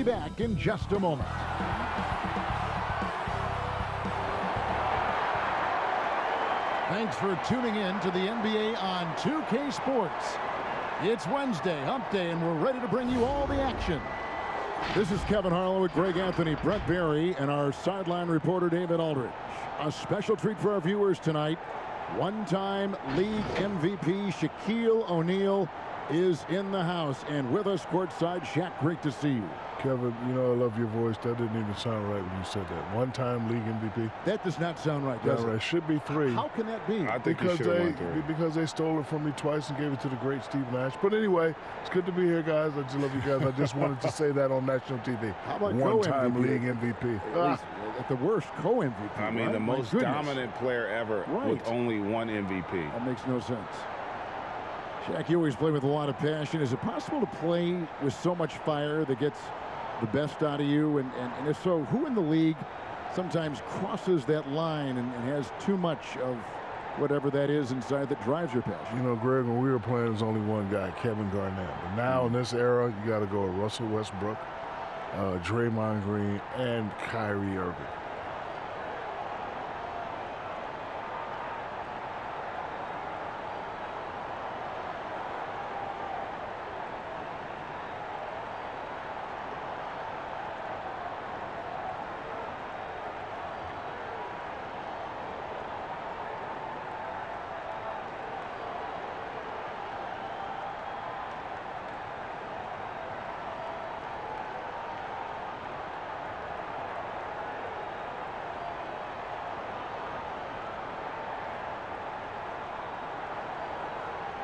back in just a moment. Thanks for tuning in to the NBA on 2K Sports. It's Wednesday, hump day, and we're ready to bring you all the action. This is Kevin Harlow with Greg Anthony, Brett Barry, and our sideline reporter, David Aldridge. A special treat for our viewers tonight. One-time league MVP Shaquille O'Neal is in the house, and with us courtside. Shaq, great to see you. Kevin, you know I love your voice. That didn't even sound right when you said that. One-time league MVP. That does not sound right, does it? It should be 3. How can that be? I think because they stole it from me twice and gave it to the great Steve Nash. But anyway, it's good to be here, guys. I just love you guys. I just wanted to say that on national TV. How about one-time league MVP? At the worst, co-MVP. I mean, right? the most dominant player ever with only one MVP. That makes no sense. Shaq, you always play with a lot of passion. Is it possible to play with so much fire that gets the best out of you? And if so, who in the league sometimes crosses that line and has too much of whatever that is inside that drives your passion? You know, Greg, when we were playing, there's only one guy, Kevin Garnett. But now in this era, you got to go with Russell Westbrook, Draymond Green, and Kyrie Irving.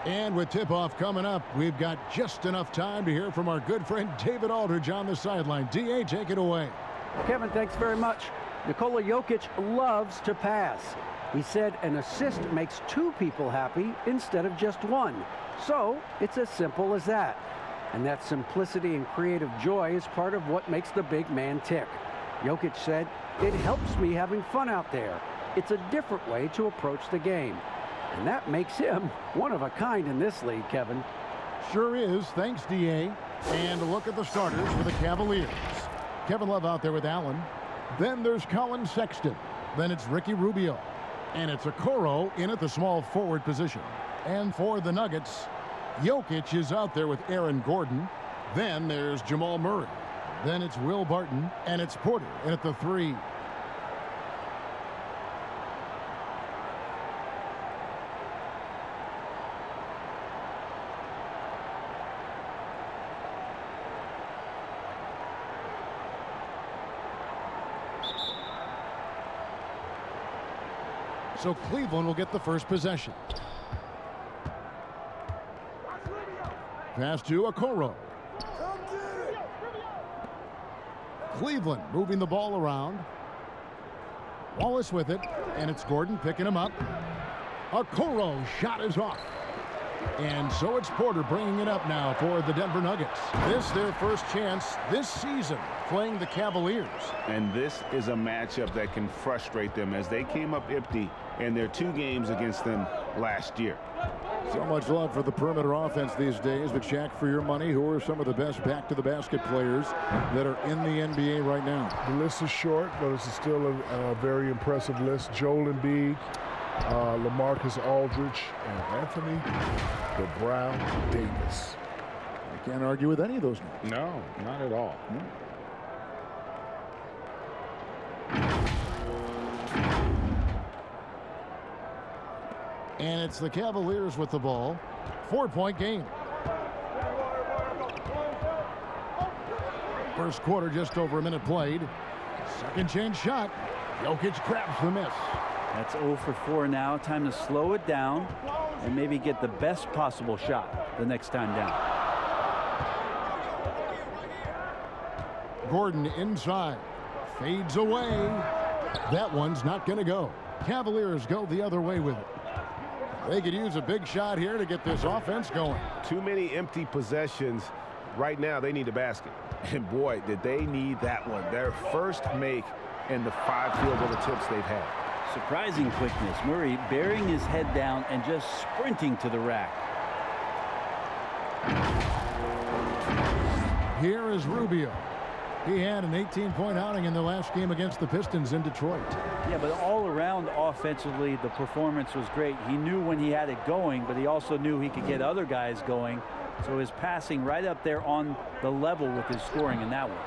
And with tip-off coming up, we've got just enough time to hear from our good friend David Aldridge on the sideline. D.A., take it away. Kevin, thanks very much. Nikola Jokic loves to pass. He said an assist makes 2 people happy instead of just 1. So it's as simple as that. And that simplicity and creative joy is part of what makes the big man tick. Jokic said, "It helps me having fun out there. It's a different way to approach the game." And that makes him one of a kind in this league, Kevin. Sure is. Thanks, D.A. And a look at the starters for the Cavaliers. Kevin Love out there with Allen. Then there's Colin Sexton. Then it's Ricky Rubio. And it's Okoro in at the small forward position. And for the Nuggets, Jokic is out there with Aaron Gordon. Then there's Jamal Murray. Then it's Will Barton. And it's Porter in at the 3. So Cleveland will get the first possession. Pass to Okoro. Cleveland moving the ball around. Wallace with it, and it's Gordon picking him up. Okoro shot is off. And so it's Porter bringing it up now for the Denver Nuggets. This their first chance this season playing the Cavaliers. And this is a matchup that can frustrate them as they came up empty in their 2 games against them last year. So much love for the perimeter offense these days. But Shaq, for your money, who are some of the best back-to-the-basket players that are in the NBA right now? The list is short, but it's still a very impressive list. Joel Embiid, LaMarcus Aldridge, and Anthony the Brown Davis. I can't argue with any of those names. No, not at all. No. And it's the Cavaliers with the ball. 4-point game. First quarter, just over a minute played. Second chance shot. Jokic grabs the miss. That's 0 for 4 now. Time to slow it down and maybe get the best possible shot the next time down. Gordon inside. Fades away. That one's not going to go. Cavaliers go the other way with it. They could use a big shot here to get this offense going. Too many empty possessions. Right now, they need a basket. And boy, did they need that one. Their first make in the 5 field goal attempts they've had. Surprising quickness. Murray burying his head down and just sprinting to the rack. Here is Rubio. He had an 18-point outing in the last game against the Pistons in Detroit. Yeah, but all around offensively, the performance was great. He knew when he had it going, but he also knew he could get other guys going. So his passing right up there on the level with his scoring in that one.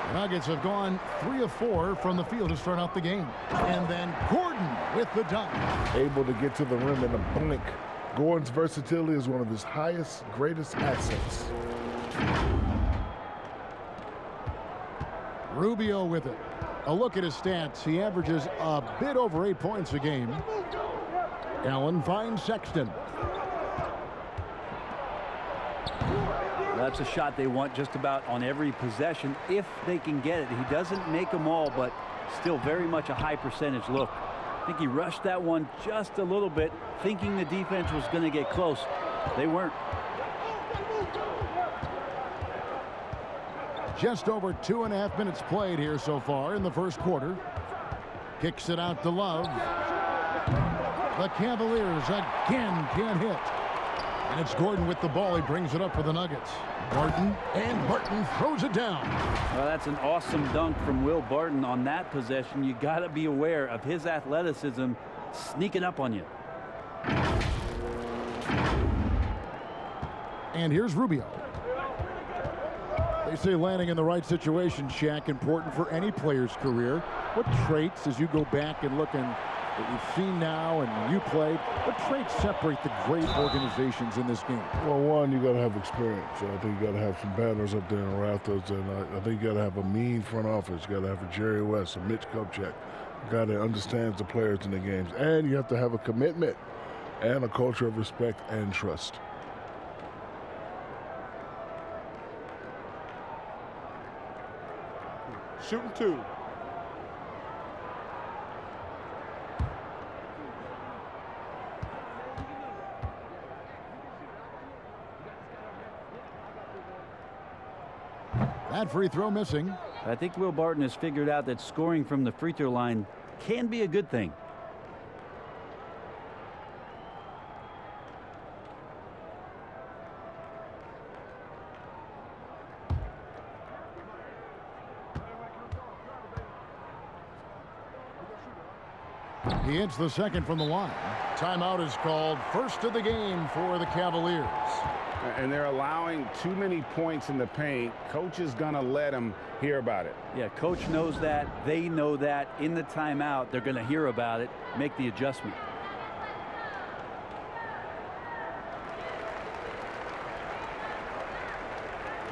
The Nuggets have gone 3 of 4 from the field to start out the game. And then Gordon with the dunk. Able to get to the rim in a blink. Gordon's versatility is one of his greatest assets. Rubio with it. A look at his stats. He averages a bit over 8 points a game. Allen finds Sexton. That's a shot they want just about on every possession if they can get it. He doesn't make them all, but still very much a high percentage look. I think he rushed that one just a little bit, thinking the defense was going to get close. They weren't. Just over 2.5 minutes played here so far in the first quarter. Kicks it out to Love. The Cavaliers again can't hit. And it's Gordon with the ball. He brings it up for the Nuggets. Barton, and Barton throws it down. Well, that's an awesome dunk from Will Barton on that possession. You got to be aware of his athleticism sneaking up on you. And here's Rubio. They say landing in the right situation, Shaq, important for any player's career. What traits, as you go back and look and that you've seen now and you played, what traits separate the great organizations in this game? Well, one, you got to have experience. I think you got to have some banners up there in the rafters, and I think you got to have a mean front office. You got to have a Jerry West, a Mitch Kupchak, a guy that understands the players in the games, and you have to have a commitment and a culture of respect and trust. Shooting 2. That free throw missing. I think Will Barton has figured out that scoring from the free throw line can be a good thing. He hits the second from the line. Timeout is called. First of the game for the Cavaliers. And they're allowing too many points in the paint. Coach is going to let them hear about it. Yeah, coach knows that. They know that. In the timeout, they're going to hear about it, make the adjustment.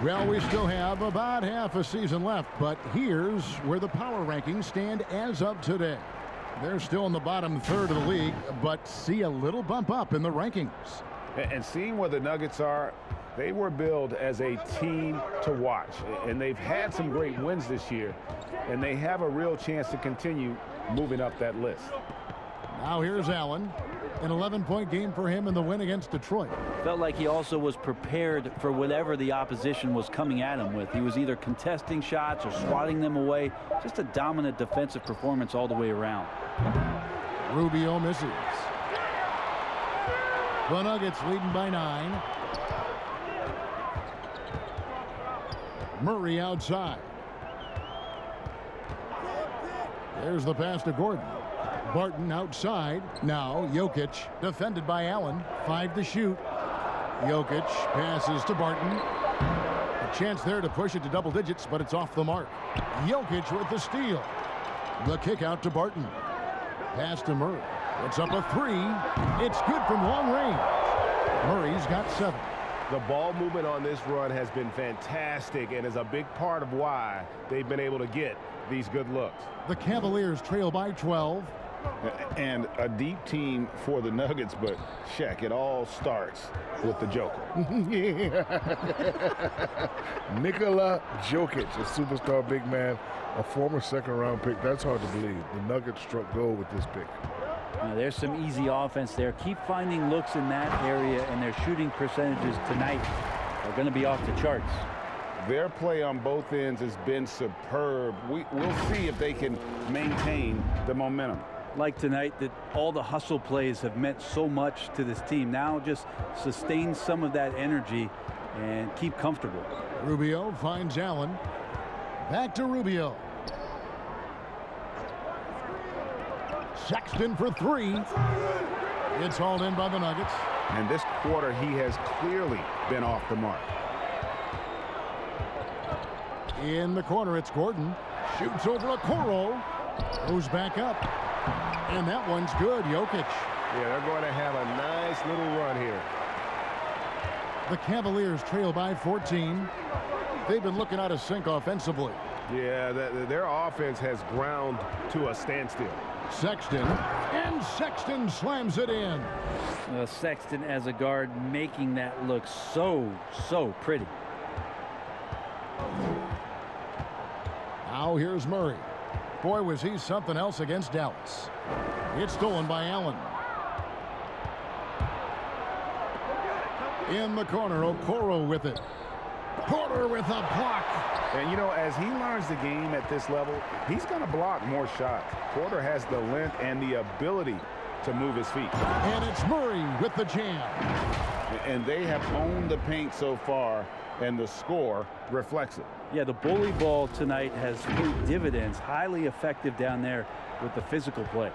Well, we still have about half a season left, but here's where the power rankings stand as of today. They're still in the bottom third of the league, but see a little bump up in the rankings. And seeing where the Nuggets are, they were billed as a team to watch. And they've had some great wins this year, and they have a real chance to continue moving up that list. Now here's Allen. An 11-point game for him in the win against Detroit. Felt like he also was prepared for whatever the opposition was coming at him with. He was either contesting shots or swatting them away. Just a dominant defensive performance all the way around. Rubio misses. The Nuggets leading by 9. Murray outside. There's the pass to Gordon. Barton outside. Now Jokic defended by Allen. 5 to shoot. Jokic passes to Barton. A chance there to push it to double digits, but it's off the mark. Jokic with the steal. The kick out to Barton. Pass to Murray. It's up a 3. It's good from long range. Murray's got 7. The ball movement on this run has been fantastic and is a big part of why they've been able to get these good looks. The Cavaliers trail by 12. And a deep team for the Nuggets, but Shaq, it all starts with the Joker. Nikola Jokic, a superstar big man, a former second-round pick. That's hard to believe. The Nuggets struck gold with this pick. Now, there's some easy offense there. Keep finding looks in that area, and their shooting percentages tonight are going to be off the charts. Their play on both ends has been superb. We'll see if they can maintain the momentum. Like tonight, that all the hustle plays have meant so much to this team. Now just sustain some of that energy and keep comfortable. Rubio finds Allen. Back to Rubio. Sexton for three. It's hauled in by the Nuggets. And this quarter, he has clearly been off the mark. In the corner, it's Gordon. Shoots over Okoro. Goes back up. And that one's good. Jokic. Yeah, they're going to have a nice little run here. The Cavaliers trail by 14. They've been looking out of sync offensively. Yeah, their offense has ground to a standstill. Sexton. And Sexton slams it in. Sexton as a guard making that look so pretty. Now here's Murray. Boy, was he something else against Dallas. It's stolen by Allen. In the corner, Okoro with it. Porter with a block. And, you know, as he learns the game at this level, he's going to block more shots. Porter has the length and the ability to move his feet. And it's Murray with the jam. And they have owned the paint so far, and the score reflects it. Yeah, the bully ball tonight has paid dividends. Highly effective down there with the physical play.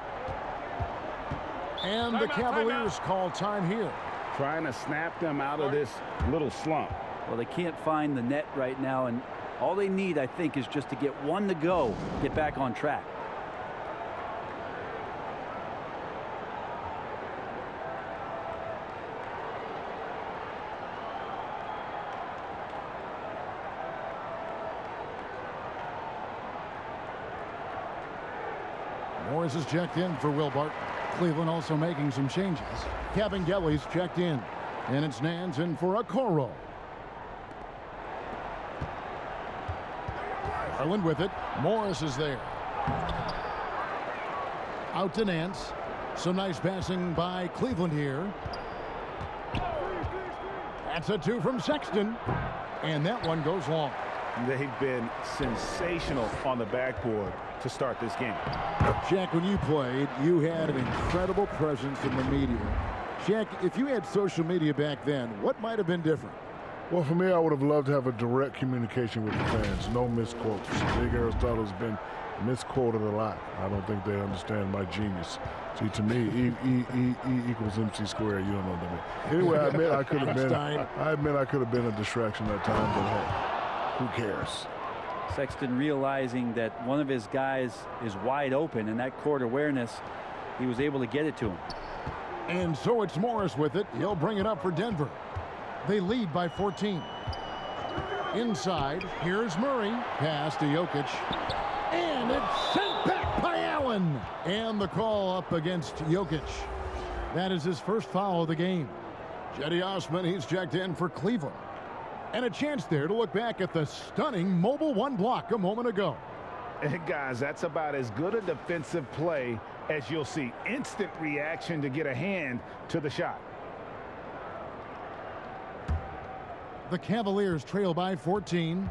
And the Cavaliers call time here. Trying to snap them out of this little slump. Well, they can't find the net right now, and all they need, I think, is just to get one to go, get back on track. Morris is checked in for Will Barton. Cleveland also making some changes. Kevin Gelly's checked in. And it's Nance in for Okoro. Garland with it. Morris is there. Out to Nance. Some nice passing by Cleveland here. That's a two from Sexton. And that one goes long. They've been sensational on the backboard to start this game. Shaq, when you played, you had an incredible presence in the media. Shaq, if you had social media back then, what might have been different? Well, for me, I would have loved to have a direct communication with the fans. No misquotes. Big Aristotle's been misquoted a lot. I don't think they understand my genius. See, to me, E equals MC squared. You don't know what I mean. Anyway, I admit I could have been a distraction at times, but hey, who cares? Sexton realizing that one of his guys is wide open, and that court awareness, he was able to get it to him. And so it's Morris with it. He'll bring it up for Denver. They lead by 14. Inside, here's Murray. Pass to Jokic. And it's sent back by Allen. And the call up against Jokic. That is his first foul of the game. Cedi Osman, he's checked in for Cleveland. And a chance there to look back at the stunning mobile one block a moment ago. And guys, that's about as good a defensive play as you'll see. Instant reaction to get a hand to the shot. The Cavaliers trail by 14.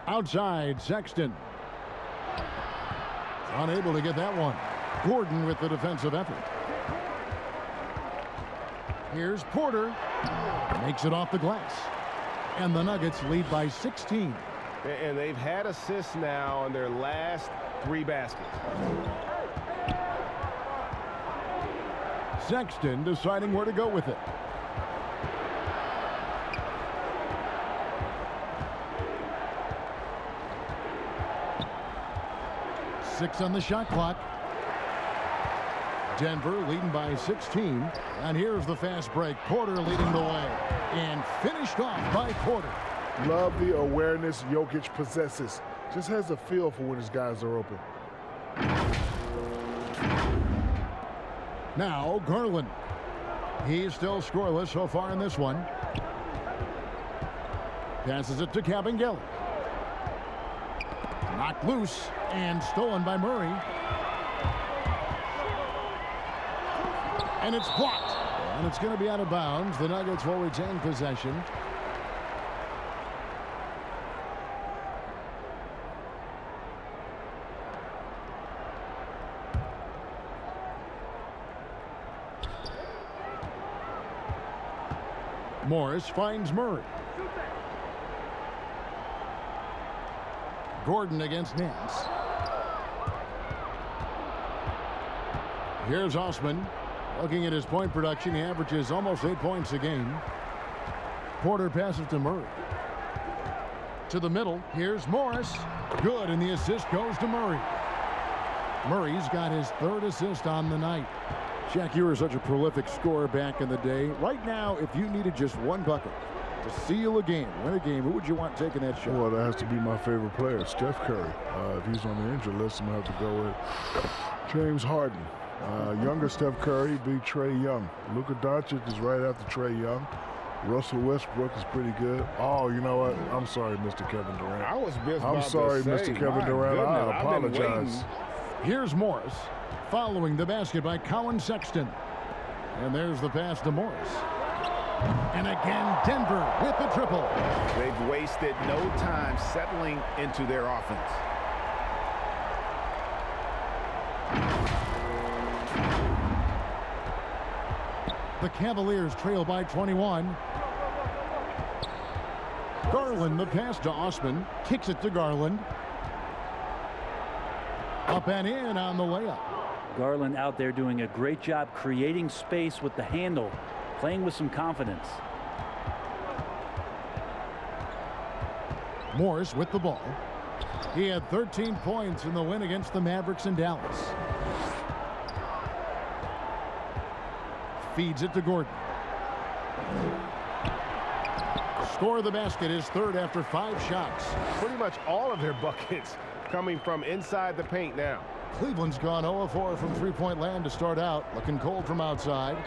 Outside, Sexton. Unable to get that one. Gordon with the defensive effort. Here's Porter. Makes it off the glass. And the Nuggets lead by 16. And they've had assists now on their last 3 baskets. Sexton deciding where to go with it. Six on the shot clock. Denver leading by 16. And here's the fast break. Porter leading the way. And finished off by Porter. Love the awareness Jokic possesses. Just has a feel for when his guys are open. Now Garland. He's still scoreless so far in this one. Passes it to Cavaliers. Knocked loose and stolen by Murray. And it's blocked. And it's going to be out of bounds. The Nuggets will retain possession. Morris finds Murray. Gordon against Nance. Here's Osman. Looking at his point production, he averages almost 8 points a game. Porter passes to Murray. To the middle, here's Morris. Good, and the assist goes to Murray. Murray's got his 3rd assist on the night. Shaq, you were such a prolific scorer back in the day. Right now, if you needed just one bucket to seal a game, win a game, who would you want taking that shot? Well, that has to be my favorite player, Steph Curry. If he's on the injured list, I'm going to have to go with James Harden. Younger Steph Curry, big Trae Young. Luka Doncic is right after Trae Young. Russell Westbrook is pretty good. Oh, you know what? I'm sorry, Mr. Kevin Durant. I was just I'm sorry, Mr. Kevin Durant. I apologize. Here's Morris, following the basket by Colin Sexton. And there's the pass to Morris. And again, Denver with the triple. They've wasted no time settling into their offense. The Cavaliers trail by 21. Garland, the pass to Osman. Kicks it to Garland. Up and in on the layup. Garland out there doing a great job creating space with the handle, playing with some confidence. Morris with the ball. He had 13 points in the win against the Mavericks in Dallas. Feeds it to Gordon. Score the basket, his 3rd after 5 shots. Pretty much all of their buckets coming from inside the paint now. Cleveland's gone 0 of 4 from three-point land to start out. Looking cold from outside.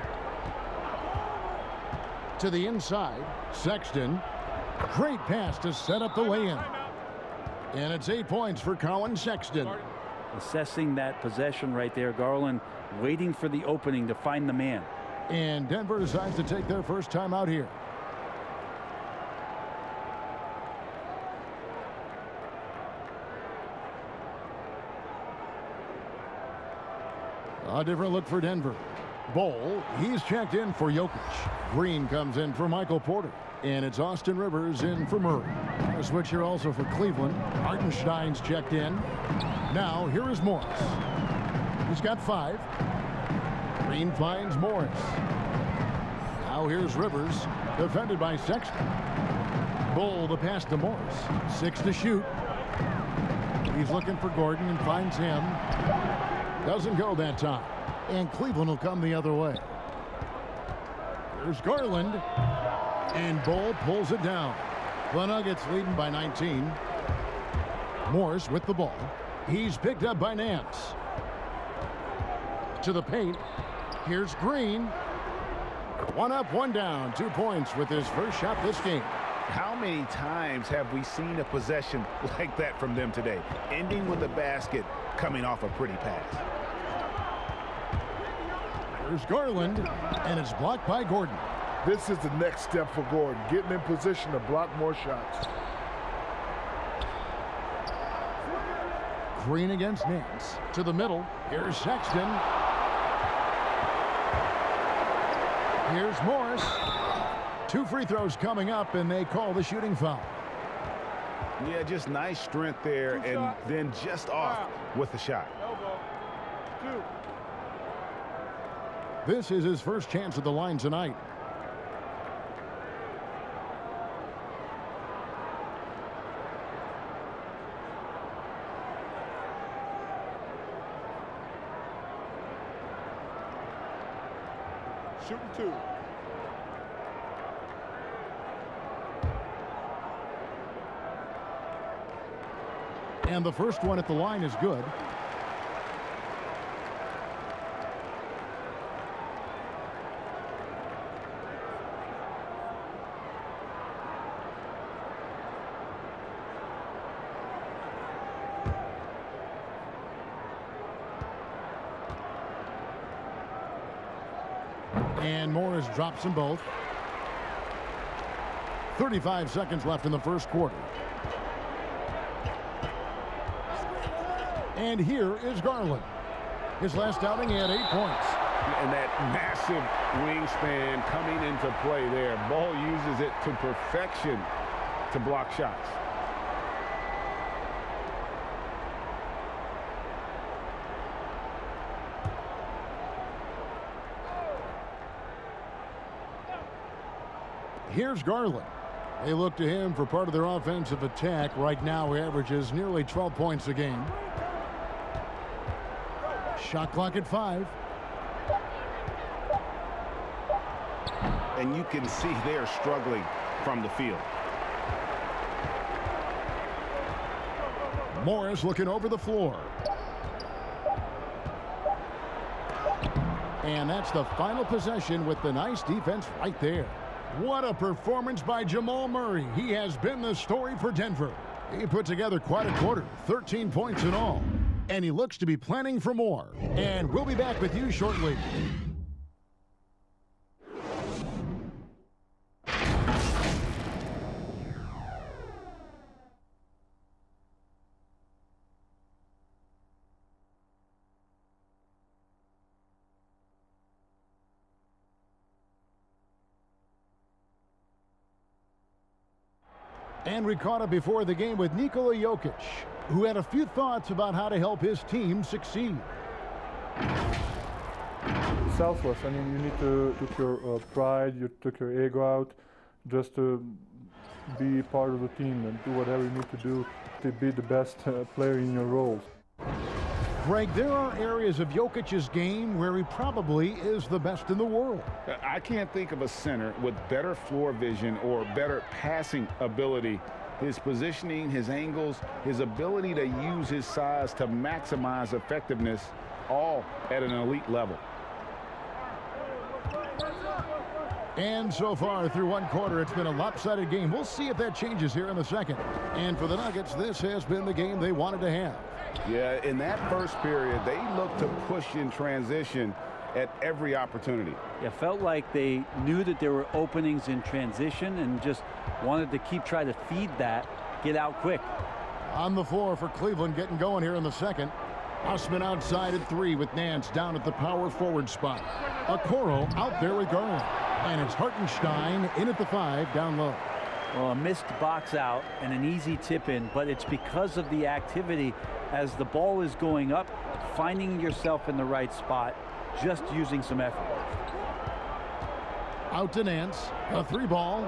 To the inside, Sexton. Great pass to set up the lay-in. And it's 8 points for Colin Sexton. Assessing that possession right there. Garland waiting for the opening to find the man. And Denver decides to take their first time out here. A different look for Denver. Bol, he's checked in for Jokic. Green comes in for Michael Porter. And it's Austin Rivers in for Murray. A switch here also for Cleveland. Hartenstein's checked in. Now, here is Morris. He's got 5. Green finds Morris. Now here's Rivers, defended by Sexton. Bol, the pass to Morris. 6 to shoot. He's looking for Gordon and finds him. Doesn't go that time. And Cleveland will come the other way. Here's Garland. And Bol pulls it down. The Nuggets leading by 19. Morris with the ball. He's picked up by Nance. To the paint. Here's Green. 1 up, 1 down. 2 points with his first shot this game. How many times have we seen a possession like that from them today? Ending with a basket, coming off a pretty pass. Here's Garland, and it's blocked by Gordon. This is the next step for Gordon, getting in position to block more shots. Green against Nance. To the middle. Here's Sexton. Here's Morris. 2 free throws coming up, and they call the shooting foul. Yeah, just nice strength there, and then just off with the shot. This is his first chance at the line tonight. Shooting 2. And the first one at the line is good. And Morris drops them both. 35 seconds left in the first quarter. And here is Garland. His last outing, he had 8 points. And that massive wingspan coming into play there. Ball uses it to perfection to block shots. Here's Garland. They look to him for part of their offensive attack. Right now, he averages nearly 12 points a game. Shot clock at 5. And you can see they're struggling from the field. Morris looking over the floor. And that's the final possession with the nice defense right there. What a performance by Jamal Murray. He has been the story for Denver. He put together quite a quarter, 13 points in all. And he looks to be planning for more. And we'll be back with you shortly. And we caught up before the game with Nikola Jokic, who had a few thoughts about how to help his team succeed. Selfless. I mean, you need to took your pride, you took your ego out, just to be part of the team and do whatever you need to do to be the best player in your roles. Greg, there are areas of Jokic's game where he probably is the best in the world. I can't think of a center with better floor vision or better passing ability. His positioning, his angles, his ability to use his size to maximize effectiveness, all at an elite level. And so far through one quarter, it's been a lopsided game. We'll see if that changes here in the second. And for the Nuggets, this has been the game they wanted to have. Yeah, in that first period, they looked to push in transition at every opportunity. It felt like they knew that there were openings in transition and just wanted to keep trying to feed that, get out quick. On the floor for Cleveland, getting going here in the second. Osman outside at 3 with Nance down at the power forward spot. Okoro out there with Garland. And it's Hartenstein in at the 5 down low. Well, a missed box out and an easy tip in, but it's because of the activity as the ball is going up, finding yourself in the right spot, just using some effort. Out to Nance, a 3 ball.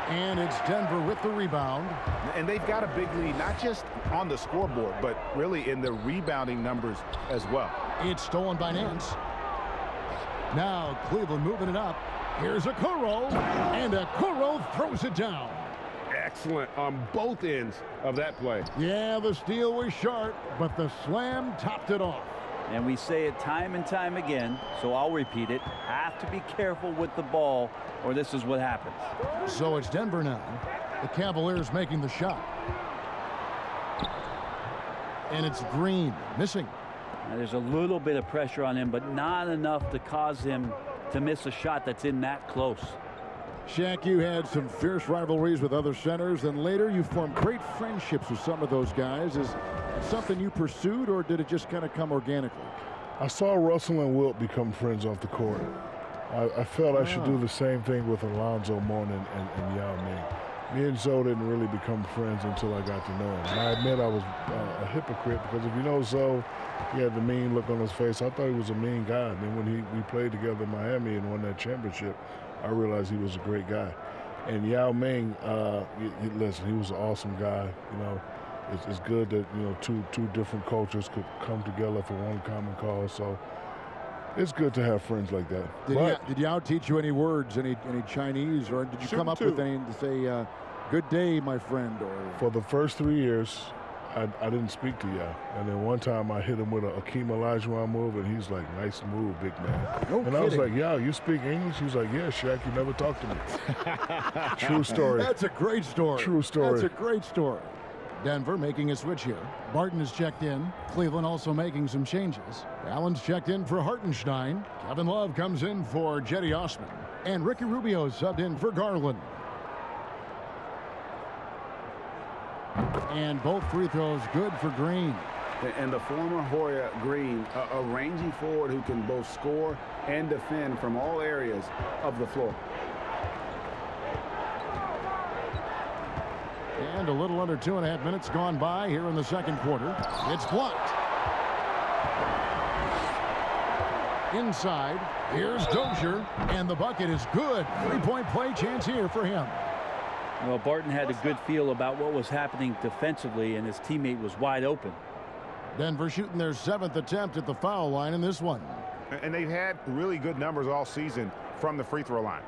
And it's Denver with the rebound. And they've got a big lead, not just on the scoreboard, but really in the rebounding numbers as well. It's stolen by Nance. Now Cleveland moving it up. Here's Okoro, and Okoro throws it down. Excellent on both ends of that play. Yeah, the steal was sharp, but the slam topped it off. And we say it time and time again, so I'll repeat it. Have to be careful with the ball, or this is what happens. So it's Denver now. The Cavaliers making the shot. And it's Green missing. Now, there's a little bit of pressure on him, but not enough to cause him to miss a shot that's in that close. Shaq, you had some fierce rivalries with other centers, and later you formed great friendships with some of those guys. Is it something you pursued, or did it just kind of come organically? I saw Russell and Wilt become friends off the court. I felt I should do the same thing with Alonzo Mourning and Yao Ming. Me and Zoe didn't really become friends until I got to know him. And I admit I was a hypocrite, because if you know Zoe, he had the mean look on his face. I thought he was a mean guy. And then when we played together in Miami and won that championship, I realized he was a great guy. And Yao Ming, listen, he was an awesome guy. You know, it's good that, you know, two different cultures could come together for one common cause. So it's good to have friends like that. Did Yao teach you any words, any Chinese, or did you come up with any to say, good day, my friend? Or for the first 3 years, I didn't speak to Yao. And then one time I hit him with a Akeem Olajuwon move, and he's like, nice move, big man. No and kidding. I was like, Yao, you speak English? He was like, yeah, Shaq, you never talked to me. True story. That's a great story. True story. That's a great story. Denver making a switch here. Barton is checked in. Cleveland also making some changes. Allen's checked in for Hartenstein. Kevin Love comes in for Jetty Osman. And Ricky Rubio subbed in for Garland. And both free throws good for Green. And the former Hoya Green, a rangy forward who can both score and defend from all areas of the floor. And a little under 2.5 minutes gone by here in the second quarter. It's blocked. Inside, here's Dozier, and the bucket is good. Three-point play chance here for him. Well, Barton had a good feel about what was happening defensively, and his teammate was wide open. Denver shooting their 7th attempt at the foul line in this one. And they've had really good numbers all season from the free throw line.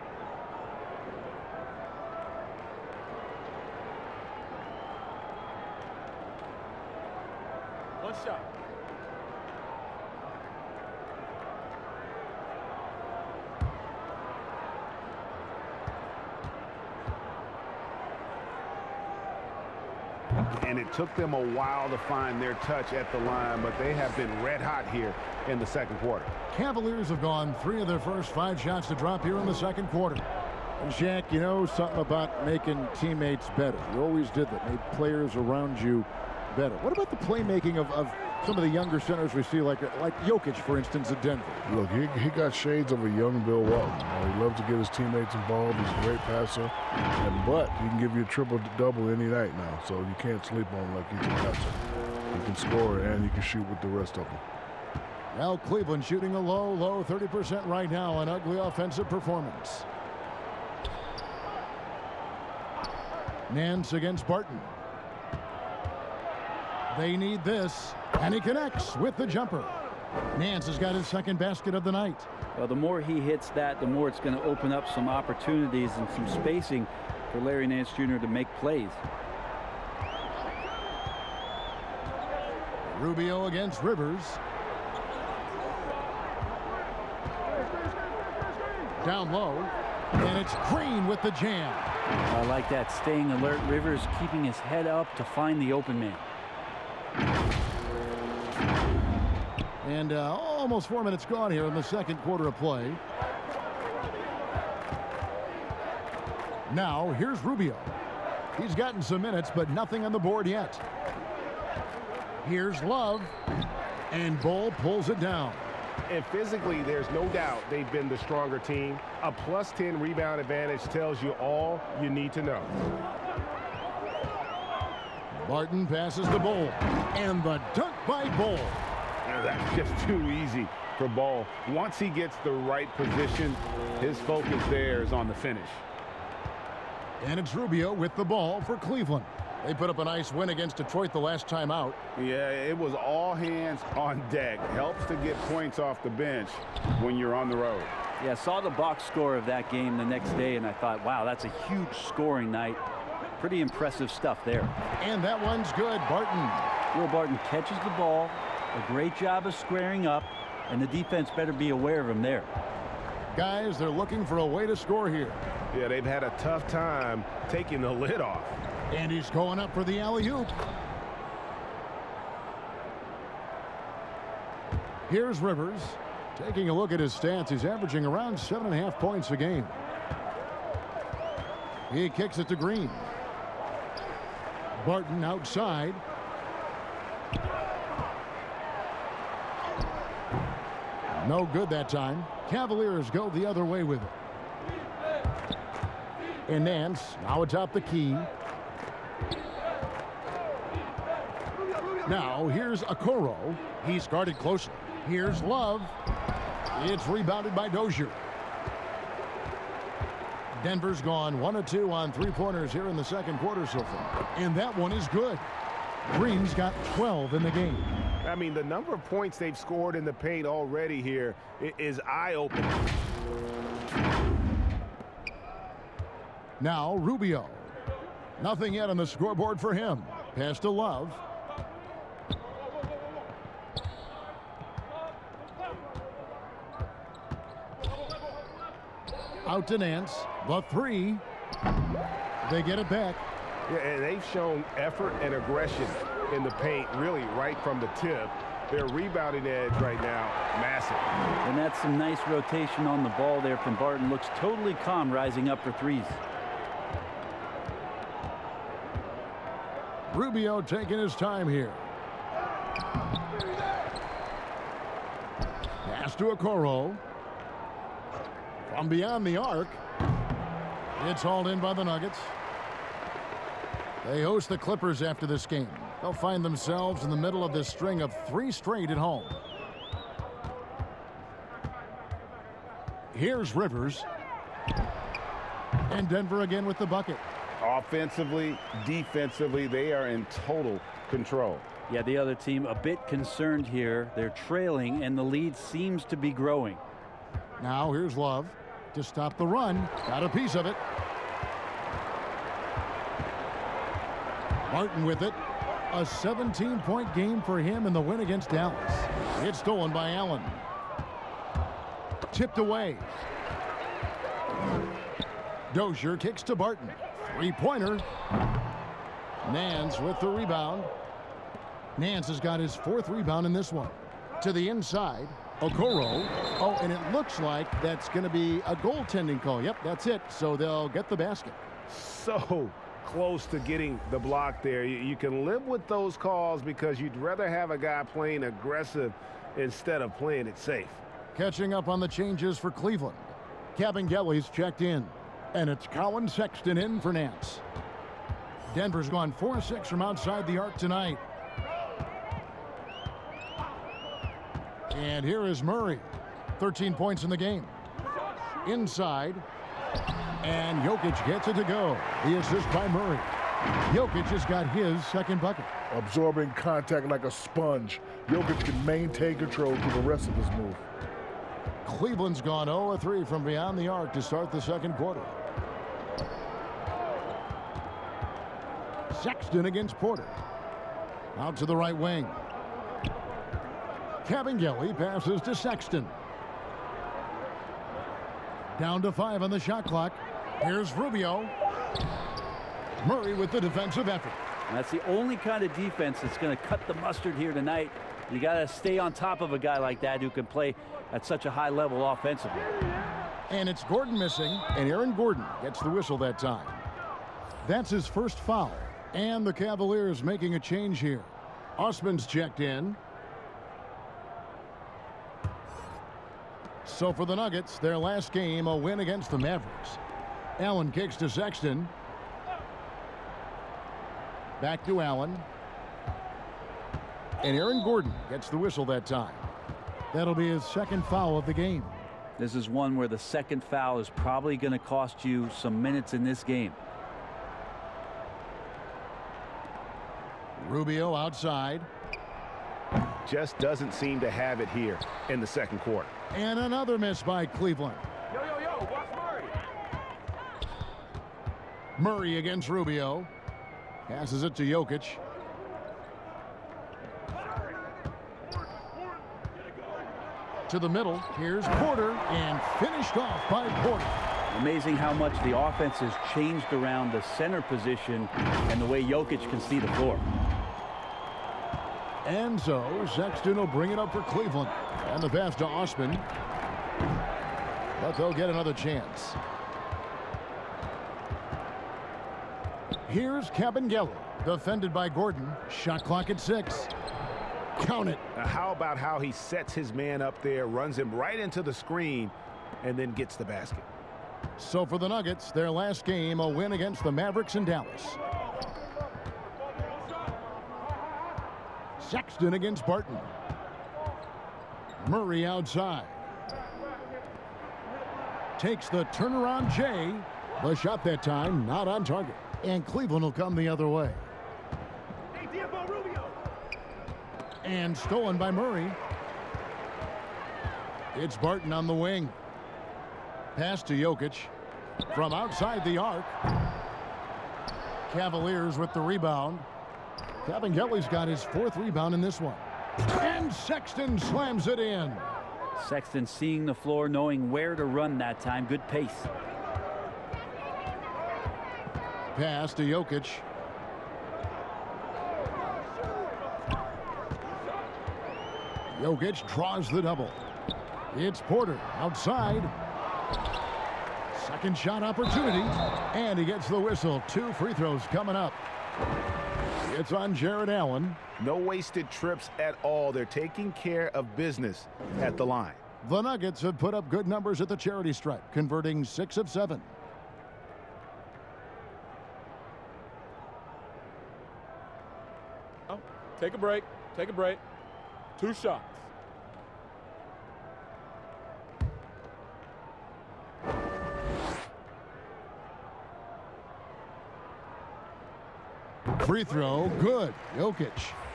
One shot. And it took them a while to find their touch at the line, but they have been red hot here in the second quarter. Cavaliers have gone 3 of their first 5 shots to drop here in the second quarter. And Shaq, you know something about making teammates better. You always did that. Made players around you better. What about the playmaking of some of the younger centers we see, like Jokic, for instance, at Denver? Look, he got shades of a young Bill Walton. He loves to get his teammates involved. He's a great passer. But he can give you a triple-double any night now, so you can't sleep on him like he's a passer. He can score and he can shoot with the rest of them. Well, Cleveland shooting a low 30% right now. An ugly offensive performance. Nance against Barton. They need this, and he connects with the jumper. Nance has got his second basket of the night. Well, the more he hits that, the more it's going to open up some opportunities and some spacing for Larry Nance Jr. to make plays. Rubio against Rivers. Down low, and it's Green with the jam. I like that, staying alert. Rivers keeping his head up to find the open man. And almost 4 minutes gone here in the second quarter of play. Now here's Rubio. He's gotten some minutes, but nothing on the board yet. Here's Love, and Bull pulls it down. And physically, there's no doubt they've been the stronger team. A +10 rebound advantage tells you all you need to know. Barton passes to Bull, and the dunk by Bull. That's just too easy for Ball. Once he gets the right position, his focus there is on the finish. And it's Rubio with the ball for Cleveland. They put up a nice win against Detroit the last time out. Yeah, it was all hands on deck. Helps to get points off the bench when you're on the road. Yeah, saw the box score of that game the next day, and I thought, wow, that's a huge scoring night. Pretty impressive stuff there. And that one's good. Barton. Will Barton catches the ball. A great job of squaring up, and the defense better be aware of him there. Guys, they're looking for a way to score here. Yeah, they've had a tough time taking the lid off. And he's going up for the alley-oop. Here's Rivers. Taking a look at his stats, he's averaging around 7.5 points a game. He kicks it to Green. Barton outside. No good that time. Cavaliers go the other way with it. And Nance now atop the key. Now here's Okoro. He's guarded closely. Here's Love. It's rebounded by Dozier. Denver's gone 1 of 2 on 3-pointers here in the second quarter so far. And that one is good. Green's got 12 in the game. I mean, the number of points they've scored in the paint already here is eye-opening. Now Rubio. Nothing yet on the scoreboard for him. Pass to Love. Out to Nance. The 3. They get it back. Yeah, and they've shown effort and aggression in the paint, really right from the tip. Their rebounding edge right now, massive. And that's some nice rotation on the ball there from Barton. Looks totally calm rising up for threes. Rubio taking his time here. to Okoro. From beyond the arc. It's hauled in by the Nuggets. They host the Clippers after this game. They'll find themselves in the middle of this string of 3 straight at home. Here's Rivers. And Denver again with the bucket. Offensively, defensively, they are in total control. Yeah, the other team a bit concerned here. They're trailing, and the lead seems to be growing. Now here's Love to stop the run. Got a piece of it. Martin with it. A 17-point game for him in the win against Dallas. It's stolen by Allen. Tipped away. Dozier kicks to Barton. 3-pointer. Nance with the rebound. Nance has got his 4th rebound in this one. To the inside. Okoro. Oh, and it looks like that's going to be a goaltending call. Yep, that's it. So they'll get the basket. So close to getting the block there. You can live with those calls because you'd rather have a guy playing aggressive instead of playing it safe. Catching up on the changes for Cleveland. Cavaliers checked in. And it's Colin Sexton in for Nance. Denver's gone 4-6 from outside the arc tonight. And here is Murray. 13 points in the game. Inside. And Jokic gets it to go. The assist by Murray. Jokic has got his 2nd bucket. Absorbing contact like a sponge. Jokic can maintain control through the rest of his move. Cleveland's gone 0-3 from beyond the arc to start the 2nd quarter. Sexton against Porter. Out to the right wing. Cavaliers passes to Sexton. Down to 5 on the shot clock. Here's Rubio. Murray with the defensive effort. And that's the only kind of defense that's going to cut the mustard here tonight. You got to stay on top of a guy like that who can play at such a high level offensively. And it's Gordon missing, and Aaron Gordon gets the whistle that time. That's his 1st foul. And the Cavaliers making a change here. Osman's checked in. So for the Nuggets, their last game, a win against the Mavericks. Allen kicks to Sexton. Back to Allen. And Aaron Gordon gets the whistle that time. That'll be his 2nd foul of the game. This is one where the 2nd foul is probably going to cost you some minutes in this game. Rubio outside. Just doesn't seem to have it here in the 2nd quarter. And another miss by Cleveland. Watch Murray. Murray against Rubio. Passes it to Jokic. To the middle. Here's Porter. And finished off by Porter. Amazing how much the offense has changed around the center position and the way Jokic can see the floor. And so Sexton will bring it up for Cleveland. And the pass to Osman. But they'll get another chance. Here's Cavaliers. Defended by Gordon. Shot clock at 6. Count it. Now, how about how he sets his man up there, runs him right into the screen, and then gets the basket. So for the Nuggets, their last game, a win against the Mavericks in Dallas. Sexton against Barton. Murray outside. Takes the turnaround Jay. The shot that time not on target. And Cleveland will come the other way. And stolen by Murray. It's Barton on the wing. Pass to Jokic. From outside the arc. Cavaliers with the rebound. Cavaliers got his 4th rebound in this one. And Sexton slams it in. Sexton seeing the floor, knowing where to run that time. Good pace. Pass to Jokic. Jokic draws the double. It's Porter outside. 2nd shot opportunity. And he gets the whistle. 2 free throws coming up. It's on Jared Allen. No wasted trips at all. They're taking care of business at the line. The Nuggets have put up good numbers at the charity stripe, converting 6 of 7. Take a break. Take a break. 2 shots. Free throw, good. Jokic.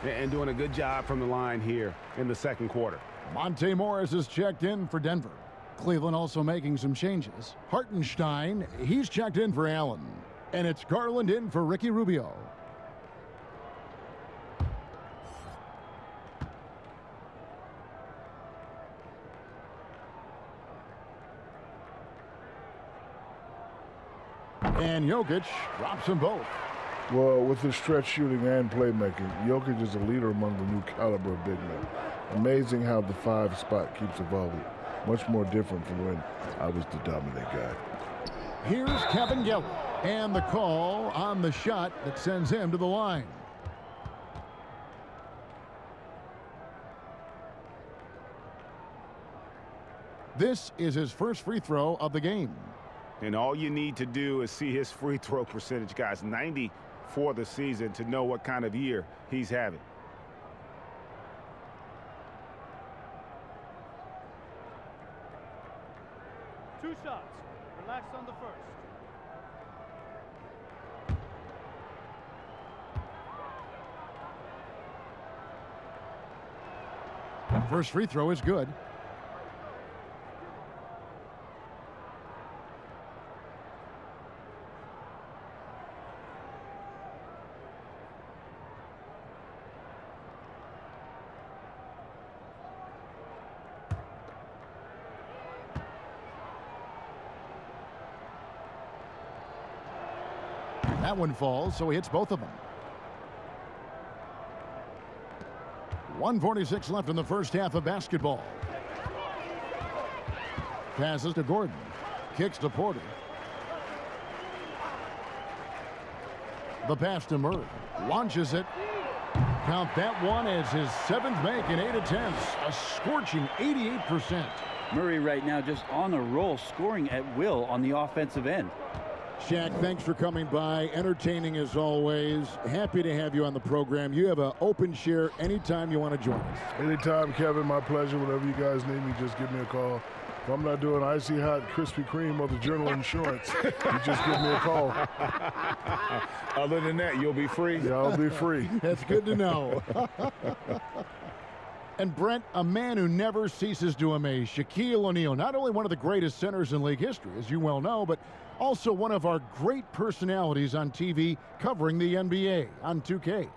And doing a good job from the line here in the second quarter. Monte Morris is checked in for Denver. Cleveland also making some changes. Hartenstein, he's checked in for Allen. And it's Garland in for Ricky Rubio. And Jokic drops them both. Well, with his stretch shooting and playmaking, Jokic is a leader among the new caliber of big men. Amazing how the 5 spot keeps evolving. Much more different from when I was the dominant guy. Here's Kevin Geller. And the call on the shot that sends him to the line. This is his first free throw of the game. And all you need to do is see his free throw percentage, guys. 90 for the season to know what kind of year he's having. Two shots. Relax on the first. First free throw is good. That one falls, so he hits both of them. 1:46 left in the first half of basketball. Passes to Gordon. Kicks to Porter. The pass to Murray. Launches it. Count that one as his 7th make in 8 attempts. A scorching 88%. Murray right now just on a roll, scoring at will on the offensive end. Shaq, thanks for coming by. Entertaining as always. Happy to have you on the program. You have an open share anytime you want to join us. Anytime, Kevin. My pleasure. Whenever you guys need me, just give me a call. If I'm not doing icy hot Krispy Kreme or the General Insurance, you just give me a call. Other than that, you'll be free. Yeah, I'll be free. That's good to know. And Brent, a man who never ceases to amaze, Shaquille O'Neal, not only one of the greatest centers in league history, as you well know, but also one of our great personalities on TV covering the NBA on 2K.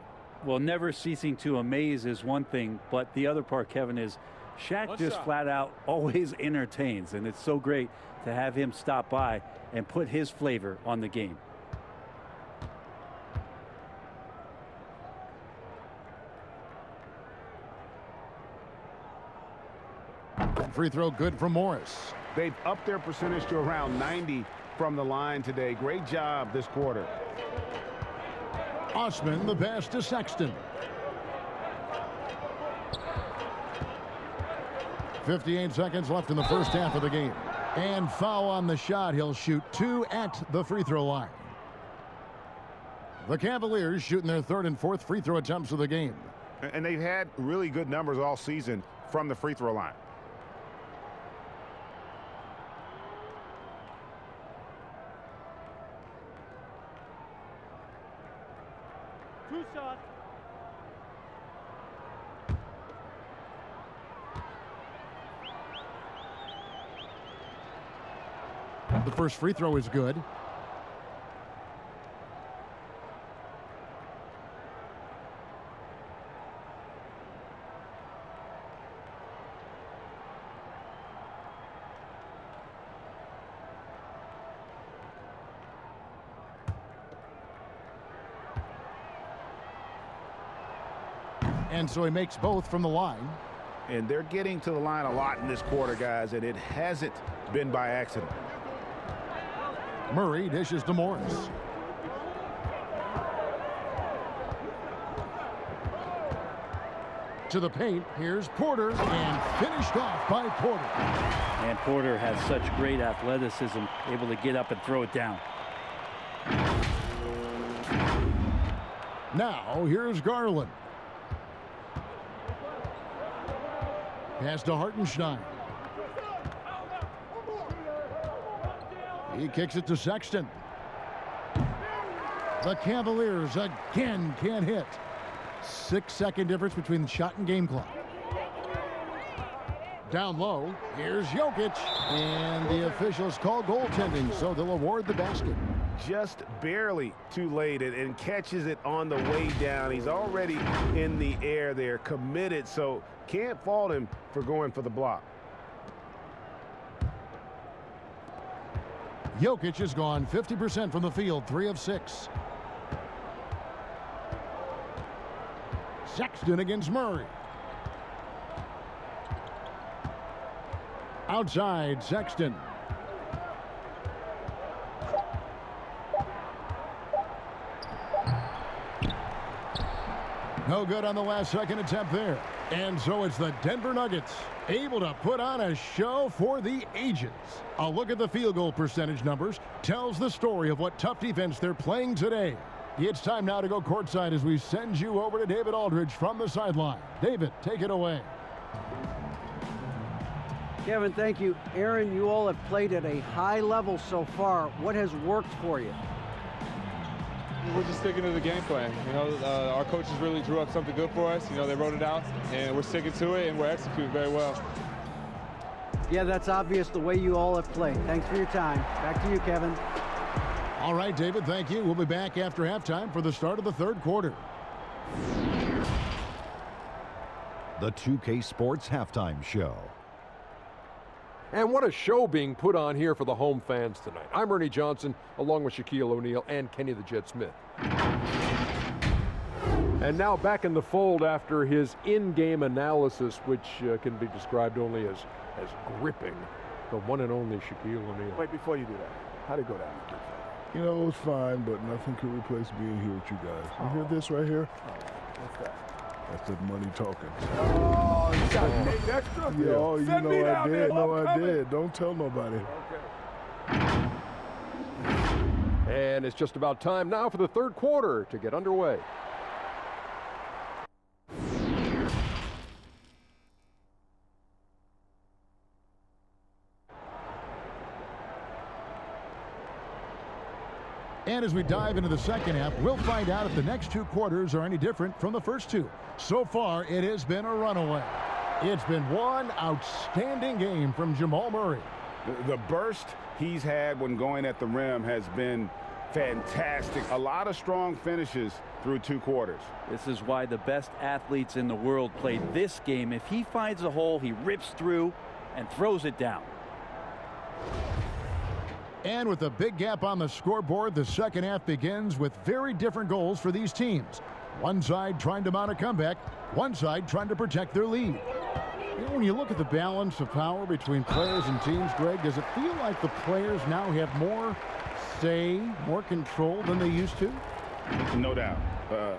Well, never ceasing to amaze is one thing, but the other part, Kevin, is Shaq just flat out always entertains, and it's so great to have him stop by and put his flavor on the game. Free throw good from Morris. They've upped their percentage to around 90 from the line today. Great job this quarter. Osman, the pass to Sexton. 58 seconds left in the first half of the game. And foul on the shot. He'll shoot 2 at the free throw line. The Cavaliers shooting their 3rd and 4th free throw attempts of the game. And they've had really good numbers all season from the free throw line. Two shots. The first free throw is good. And so he makes both from the line. And they're getting to the line a lot in this quarter, guys, and it hasn't been by accident. Murray dishes to Morris. To the paint, here's Porter, and finished off by Porter. And Porter has such great athleticism, able to get up and throw it down. Now, here's Garland. Pass to Hartenstein. He kicks it to Sexton. The Cavaliers again can't hit. 6-second difference between the shot and game clock. Down low, here's Jokic, and the officials call goaltending, so they'll award the basket. Just barely too late and catches it on the way down. He's already in the air there, committed, so can't fault him for going for the block. Jokic has gone 50% from the field, 3 of 6. Sexton against Murray. Outside, Sexton. No good on the last second attempt there. And so it's the Denver Nuggets able to put on a show for the ages. A look at the field goal percentage numbers tells the story of what tough defense they're playing today. It's time now to go courtside as we send you over to David Aldridge from the sideline. David, take it away. Kevin, thank you. Aaron, you all have played at a high level so far. What has worked for you? We're just sticking to the game plan. You know, our coaches really drew up something good for us. You know, they wrote it out, and we're sticking to it, and we're executing very well. Yeah, that's obvious the way you all have played. Thanks for your time. Back to you, Kevin. All right, David, thank you. We'll be back after halftime for the start of the third quarter. The 2K Sports Halftime Show. And what a show being put on here for the home fans tonight. I'm Ernie Johnson, along with Shaquille O'Neal and Kenny the Jet Smith. And now back in the fold after his in-game analysis, which can be described only as gripping, the one and only Shaquille O'Neal. Wait, before you do that, how'd it go down? You know, it was fine, but nothing could replace being here with you guys. You hear this right here? What's that? That's that money talking. Oh, you got paid extra? Yeah, oh, you Send me know I down did. there. No, I'm I coming. did. Don't tell nobody. Okay. And it's just about time now for the third quarter to get underway. And as we dive into the second half, we'll find out if the next two quarters are any different from the first two. So far, it has been a runaway. It's been one outstanding game from Jamal Murray. The burst he's had when going at the rim has been fantastic. A lot of strong finishes through two quarters. This is why the best athletes in the world play this game. If he finds a hole, he rips through and throws it down. And with a big gap on the scoreboard, the second half begins with very different goals for these teams. One side trying to mount a comeback, one side trying to protect their lead. You know, when you look at the balance of power between players and teams, Greg, does it feel like the players now have more say, more control than they used to? No doubt.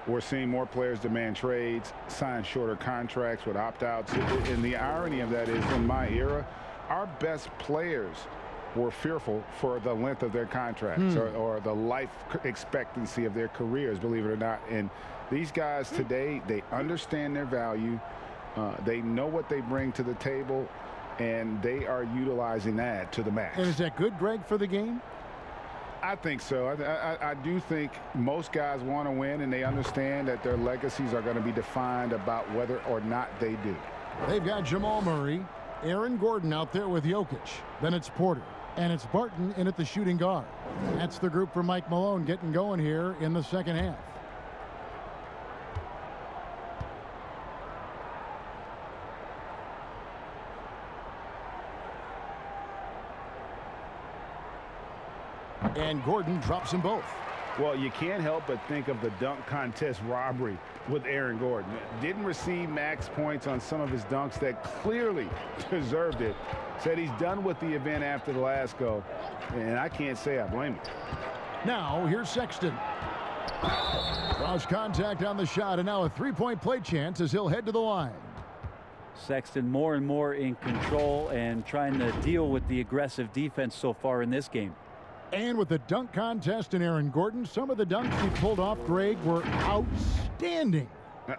We're seeing more players demand trades, sign shorter contracts with opt-outs. And the irony of that is, in my era, our best players were fearful for the length of their contracts or the life expectancy of their careers, believe it or not. And these guys today, they understand their value. They know what they bring to the table, and they are utilizing that to the max. And is that good, Greg, for the game? I think so. I do think most guys want to win, and they understand that their legacies are going to be defined about whether or not they do. They've got Jamal Murray, Aaron Gordon out there with Jokic. Then it's Porter. And it's Barton in at the shooting guard. That's the group for Mike Malone getting going here in the second half. And Gordon drops them both. Well, you can't help but think of the dunk contest robbery with Aaron Gordon. Didn't receive max points on some of his dunks that clearly deserved it. Said he's done with the event after the last go, and I can't say I blame him. Now, here's Sexton. Cross contact on the shot, and now a three-point play chance as he'll head to the line. Sexton more and more in control and trying to deal with the aggressive defense so far in this game. And with the dunk contest and Aaron Gordon, some of the dunks he pulled off, Greg, were outstanding.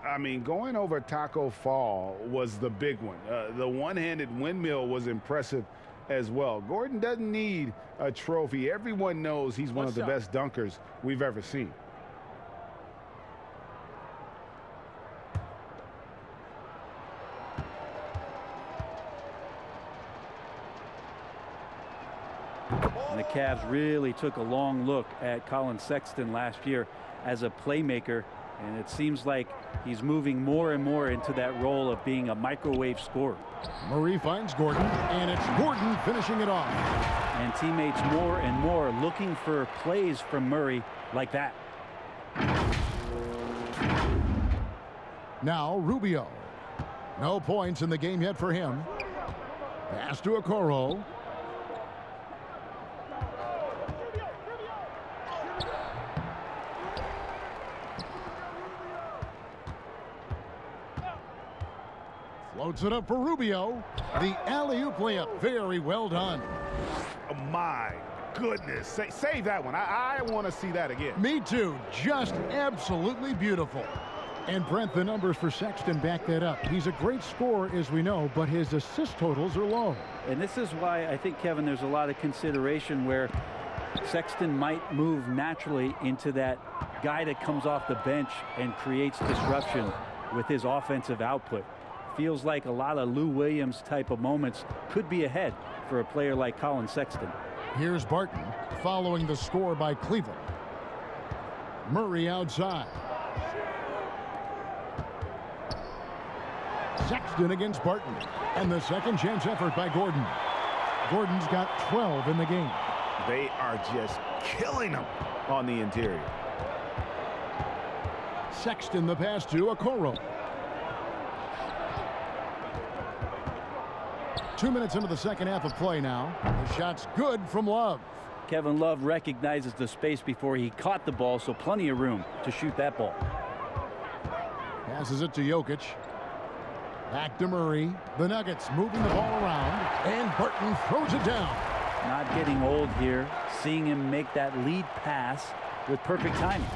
I mean, going over Taco Fall was the big one. The one-handed windmill was impressive as well. Gordon doesn't need a trophy. Everyone knows he's one of the best dunkers we've ever seen. And the Cavs really took a long look at Colin Sexton last year as a playmaker, and it seems like he's moving more and more into that role of being a microwave scorer. Murray finds Gordon, and it's Gordon finishing it off. And teammates more and more looking for plays from Murray like that. Now Rubio. No points in the game yet for him. Pass to Okoro. Floats it up for Rubio. The alley-oop layup. Very well done. Oh, my goodness. Save that one. I want to see that again. Me too. Just absolutely beautiful. And Brent, the numbers for Sexton back that up. He's a great scorer, as we know, but his assist totals are low. And this is why I think, Kevin, there's a lot of consideration where Sexton might move naturally into that guy that comes off the bench and creates disruption with his offensive output. Feels like a lot of Lou Williams type of moments could be ahead for a player like Colin Sexton. Here's Barton following the score by Cleveland. Murray outside. Sexton against Barton. And the second chance effort by Gordon. Gordon's got 12 in the game. They are just killing him on the interior. Sexton the pass to Okoro. 2 minutes into the second half of play now. The shot's good from Love. Kevin Love recognizes the space before he caught the ball, so plenty of room to shoot that ball. Passes it to Jokic. Back to Murray. The Nuggets moving the ball around, and Barton throws it down. Not getting old here. Seeing him make that lead pass with perfect timing.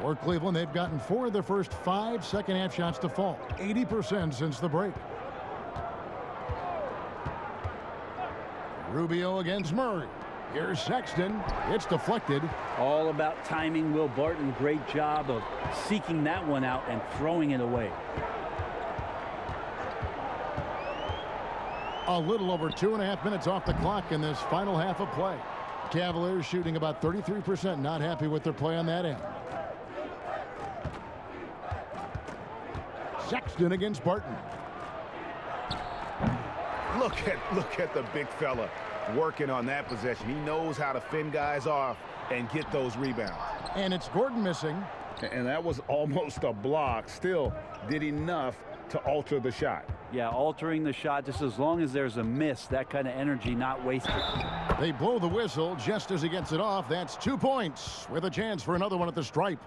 For Cleveland, they've gotten 4 of their first 5 second-half shots to fall. 80% since the break. Rubio against Murray. Here's Sexton. It's deflected. All about timing. Will Barton, great job of seeking that one out and throwing it away. A little over 2.5 minutes off the clock in this final half of play. Cavaliers shooting about 33%. Not happy with their play on that end. Sexton against Barton. Look at the big fella working on that possession. He knows how to fend guys off and get those rebounds. And it's Gordon missing. And that was almost a block. Still did enough to alter the shot. Yeah, altering the shot just as long as there's a miss. That kind of energy not wasted. They blow the whistle just as he gets it off. That's 2 points with a chance for another one at the stripe.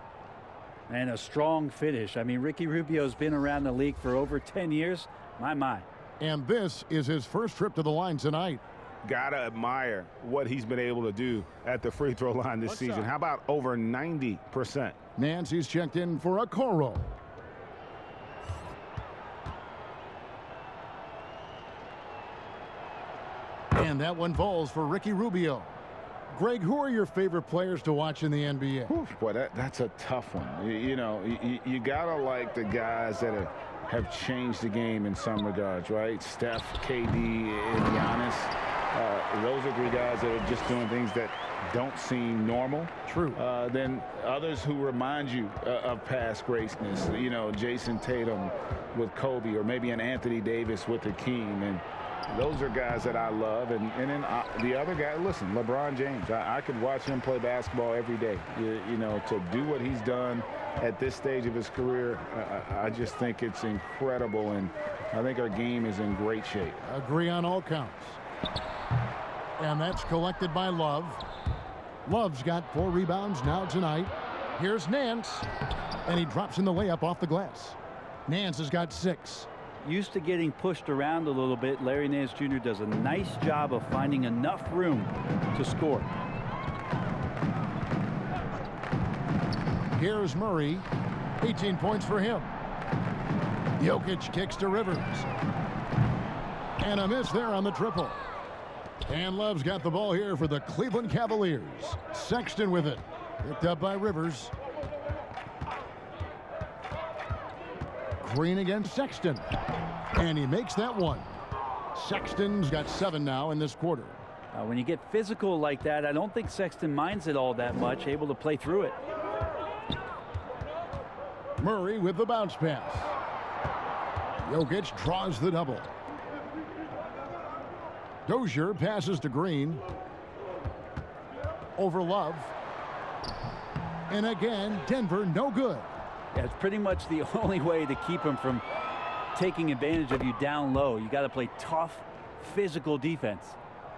And a strong finish. I mean, Ricky Rubio's been around the league for over 10 years. My. And this is his first trip to the line tonight. Gotta admire what he's been able to do at the free throw line this season. How about over 90%? Nancy's checked in for Okoro. And that one falls for Ricky Rubio. Greg, who are your favorite players to watch in the NBA? Oof, boy, that's a tough one. You gotta like the guys that have changed the game in some regards, right? Steph, KD, and Giannis. Those are 3 guys that are just doing things that don't seem normal. True. Then others who remind you of past greatness. Jason Tatum with Kobe, or maybe an Anthony Davis with Hakeem. And those are guys that I love. And then the other guy, listen, LeBron James. I could watch him play basketball every day. To do what he's done at this stage of his career, I just think it's incredible. And I think our game is in great shape. Agree on all counts. And that's collected by Love. Love's got 4 rebounds now tonight. Here's Nance, and he drops in the layup off the glass. Nance has got 6. Used to getting pushed around a little bit, Larry Nance Jr. does a nice job of finding enough room to score. Here's Murray. 18 points for him. Jokic kicks to Rivers. And a miss there on the triple. And Love's got the ball here for the Cleveland Cavaliers. Sexton with it. Picked up by Rivers. Green against Sexton. And he makes that one. Sexton's got 7 now in this quarter. When you get physical like that, I don't think Sexton minds it all that much, able to play through it. Murray with the bounce pass. Jokic draws the double. Dozier passes to Green. Over Love. And again, Denver no good. Yeah, it's pretty much the only way to keep him from taking advantage of you down low. You got to play tough, physical defense.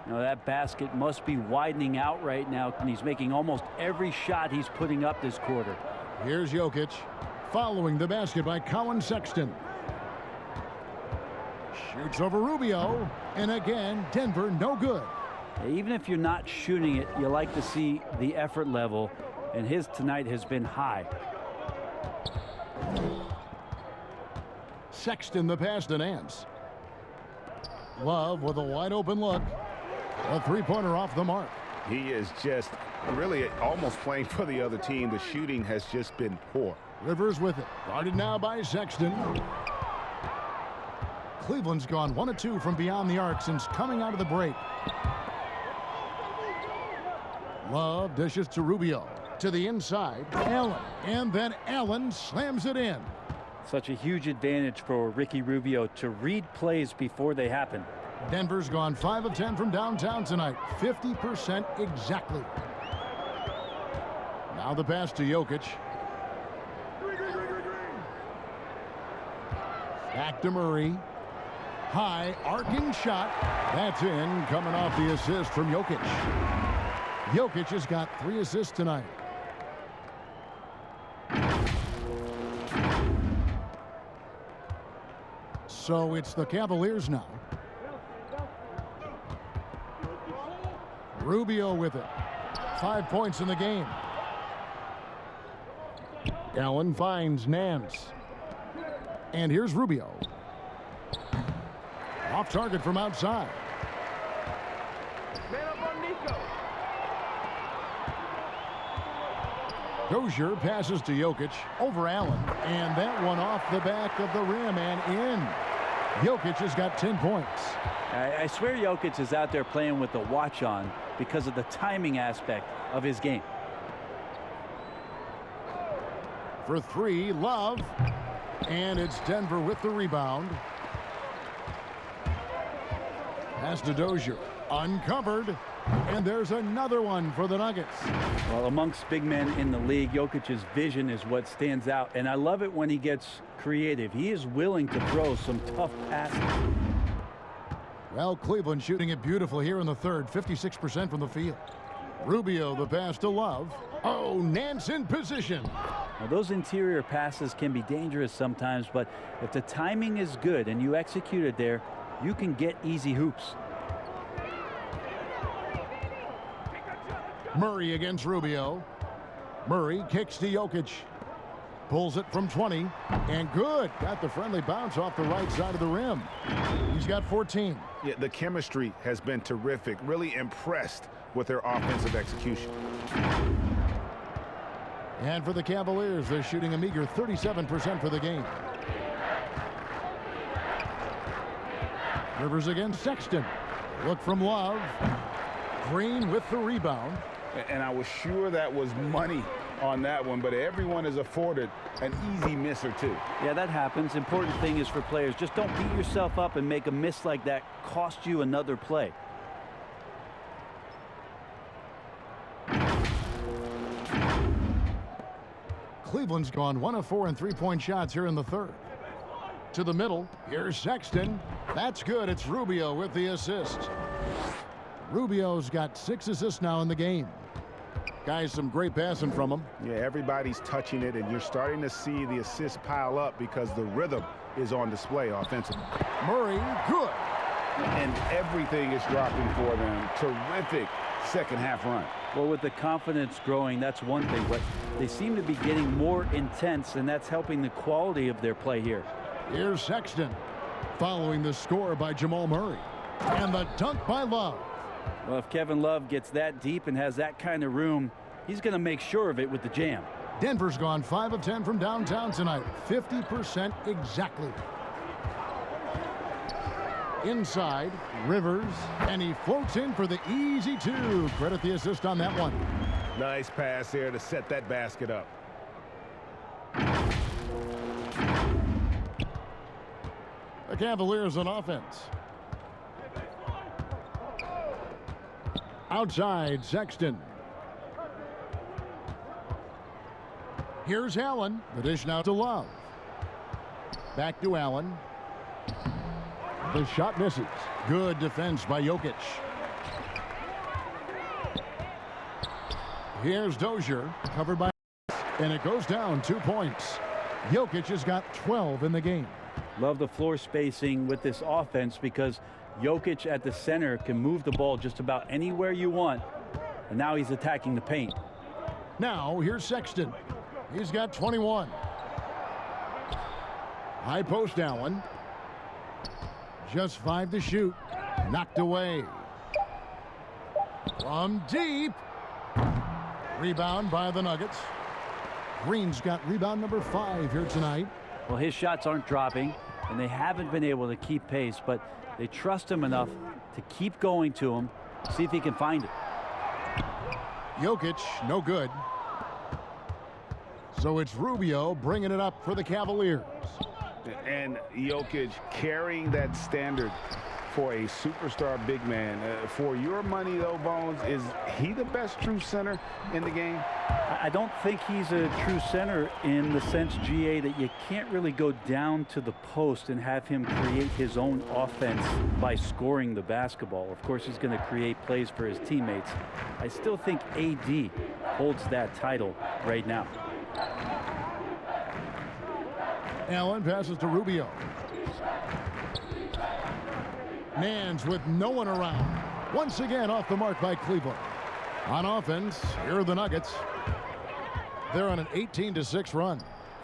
You know, that basket must be widening out right now, and he's making almost every shot he's putting up this quarter. Here's Jokic following the basket by Colin Sexton. Shoots over Rubio, and again, Denver no good. Even if you're not shooting it, you like to see the effort level, and his tonight has been high. Sexton the pass to Nance. Love with a wide open look. A 3-pointer off the mark. He is just really almost playing for the other team. The shooting has just been poor. Rivers with it. Guarded now by Sexton. Cleveland's gone 1 of 2 from beyond the arc since coming out of the break. Love dishes to Rubio. To the inside. Allen. And then Allen slams it in. Such a huge advantage for Ricky Rubio to read plays before they happen. Denver's gone 5 of 10 from downtown tonight. 50% exactly. Now the pass to Jokic. Back to Murray. High arcing shot. That's in, coming off the assist from Jokic. Jokic has got 3 assists tonight. So it's the Cavaliers now. Rubio with it. 5 points in the game. Allen finds Nance. And here's Rubio. Off target from outside. Dozier passes to Jokic over Allen. And that one off the back of the rim and in. Jokic has got 10 points. I swear Jokic is out there playing with the watch on because of the timing aspect of his game. For 3, Love. And it's Denver with the rebound. Pass to Dozier. Uncovered. And there's another one for the Nuggets. Well, amongst big men in the league, Jokic's vision is what stands out. And I love it when he gets creative. He is willing to throw some tough passes. Well, Cleveland shooting it beautiful here in the third. 56% from the field. Rubio the pass to Love. Oh, Nance in position. Now, those interior passes can be dangerous sometimes, but if the timing is good and you execute it there, you can get easy hoops. Murray against Rubio. Murray kicks to Jokic. Pulls it from 20. And good. Got the friendly bounce off the right side of the rim. He's got 14. Yeah, the chemistry has been terrific. Really impressed with their offensive execution. And for the Cavaliers, they're shooting a meager 37% for the game. Rivers against Sexton. Look from Love. Green with the rebound. And I was sure that was money on that one, but everyone is afforded an easy miss or two. Yeah, that happens. Important thing is for players, just don't beat yourself up and make a miss like that cost you another play. Cleveland's gone 1 of 4 in 3-point shots here in the third. To the middle. Here's Sexton. That's good. It's Rubio with the assist. Rubio's got 6 assists now in the game. Guys, some great passing from him. Yeah, everybody's touching it, and you're starting to see the assists pile up because the rhythm is on display offensively. Murray, good. And everything is dropping for them. Terrific second half run. Well, with the confidence growing, that's one thing, but they seem to be getting more intense, and that's helping the quality of their play here. Here's Sexton following the score by Jamal Murray. And the dunk by Love. Well, if Kevin Love gets that deep and has that kind of room, he's going to make sure of it with the jam. Denver's gone 5 of 10 from downtown tonight. 50% exactly. Inside, Rivers, and he floats in for the easy 2. Credit the assist on that one. Nice pass there to set that basket up. The Cavaliers on offense. Outside, Sexton. Here's Allen. The dish now to Love. Back to Allen. The shot misses. Good defense by Jokic. Here's Dozier, covered by, and it goes down 2 points. Jokic has got 12 in the game. Love the floor spacing with this offense because Jokic at the center can move the ball just about anywhere you want, and now he's attacking the paint. Now here's Sexton. He's got 21. High post Allen. Just 5 to shoot. Knocked away. From deep. Rebound by the Nuggets. Green's got rebound number 5 here tonight. Well, his shots aren't dropping, and they haven't been able to keep pace, but they trust him enough to keep going to him, see if he can find it. Jokic, no good. So it's Rubio bringing it up for the Cavaliers. And Jokic carrying that standard for a superstar big man. For your money, though, Bones, is he the best true center in the game? I don't think he's a true center in the sense, GA, that you can't really go down to the post and have him create his own offense by scoring the basketball. Of course, he's going to create plays for his teammates. I still think AD holds that title right now. Allen passes to Rubio. Nance with no one around. Once again off the mark by Cleveland. On offense, here are the Nuggets. They're on an 18-6 run.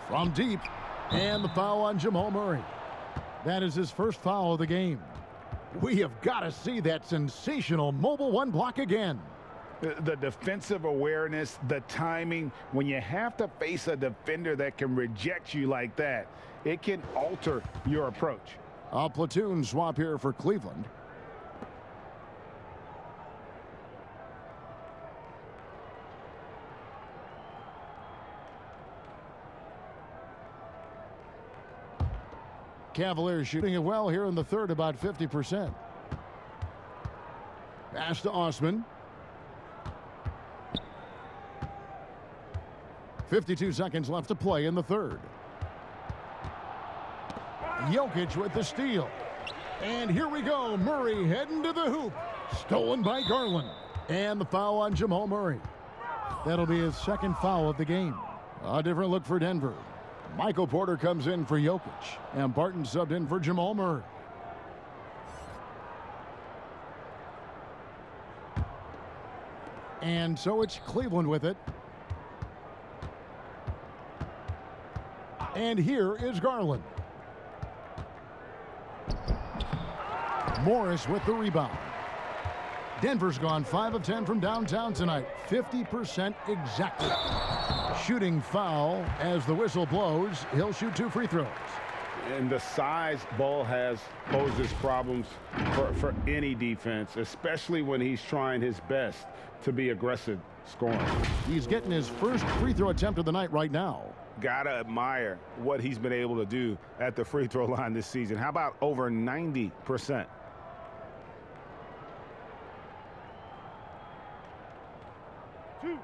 From deep, and the foul on Jamal Murray. That is his first foul of the game. We have got to see that sensational mobile 1 block again. The defensive awareness, the timing, when you have to face a defender that can reject you like that, it can alter your approach. A platoon swap here for Cleveland. Cavaliers shooting it well here in the third, about 50%. Pass to Osman. 52 seconds left to play in the third. Jokic with the steal. And here we go. Murray heading to the hoop. Stolen by Garland. And the foul on Jamal Murray. That'll be his second foul of the game. A different look for Denver. Michael Porter comes in for Jokic. And Barton subbed in for Jamal Murray. And so it's Cleveland with it. And here is Garland. Morris with the rebound. Denver's gone 5 of 10 from downtown tonight. 50% exactly. Shooting foul as the whistle blows. He'll shoot 2 free throws. And the size Ball has poses problems for any defense, especially when he's trying his best to be aggressive scoring. He's getting his first free throw attempt of the night right now. Gotta admire what he's been able to do at the free throw line this season. How about over 90%? Two.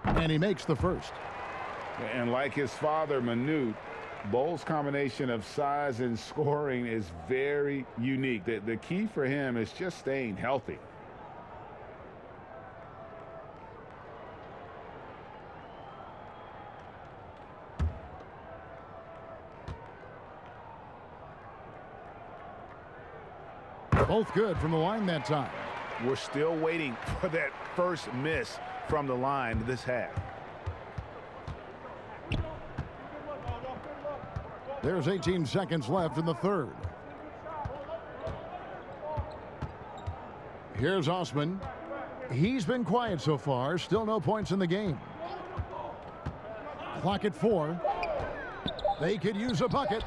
And he makes the first. And like his father, Manute, Bowles' combination of size and scoring is very unique. The key for him is just staying healthy. Both good from the line that time. We're still waiting for that first miss from the line this half. There's 18 seconds left in the third. Here's Osman. He's been quiet so far. Still no points in the game. Clock at 4. They could use a bucket.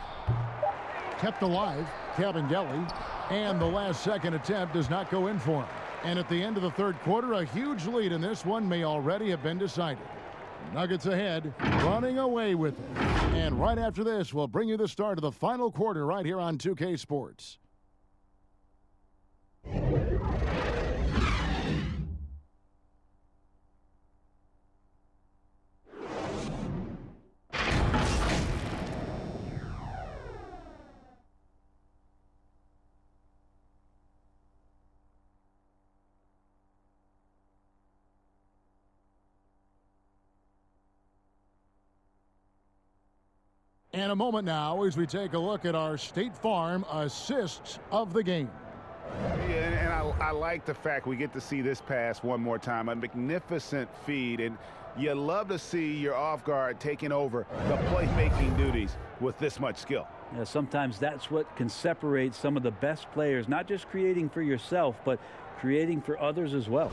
Kept alive. Cavaliers. And the last second attempt does not go in for him. And at the end of the third quarter, a huge lead in this one may already have been decided. Nuggets ahead, running away with it. And right after this, we'll bring you the start of the final quarter right here on 2K Sports. And a moment now as we take a look at our State Farm assists of the game. Yeah, and I like the fact we get to see this pass one more time. A magnificent feed, and you love to see your off guard taking over the playmaking duties with this much skill. Yeah, sometimes that's what can separate some of the best players, not just creating for yourself, but creating for others as well.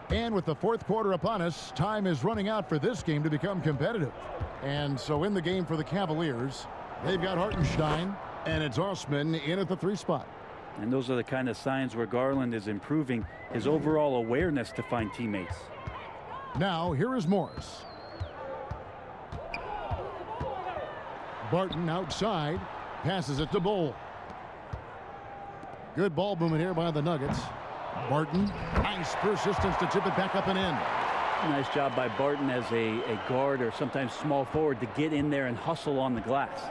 And with the fourth quarter upon us, time is running out for this game to become competitive. And so in the game for the Cavaliers, they've got Hartenstein, and it's Osman in at the 3 spot. And those are the kind of signs where Garland is improving his overall awareness to find teammates. Now, here is Morris. Barton outside, passes it to Bull. Good ball movement here by the Nuggets. Barton, nice persistence to tip it back up and in. Nice job by Barton as a guard or sometimes small forward to get in there and hustle on the glass.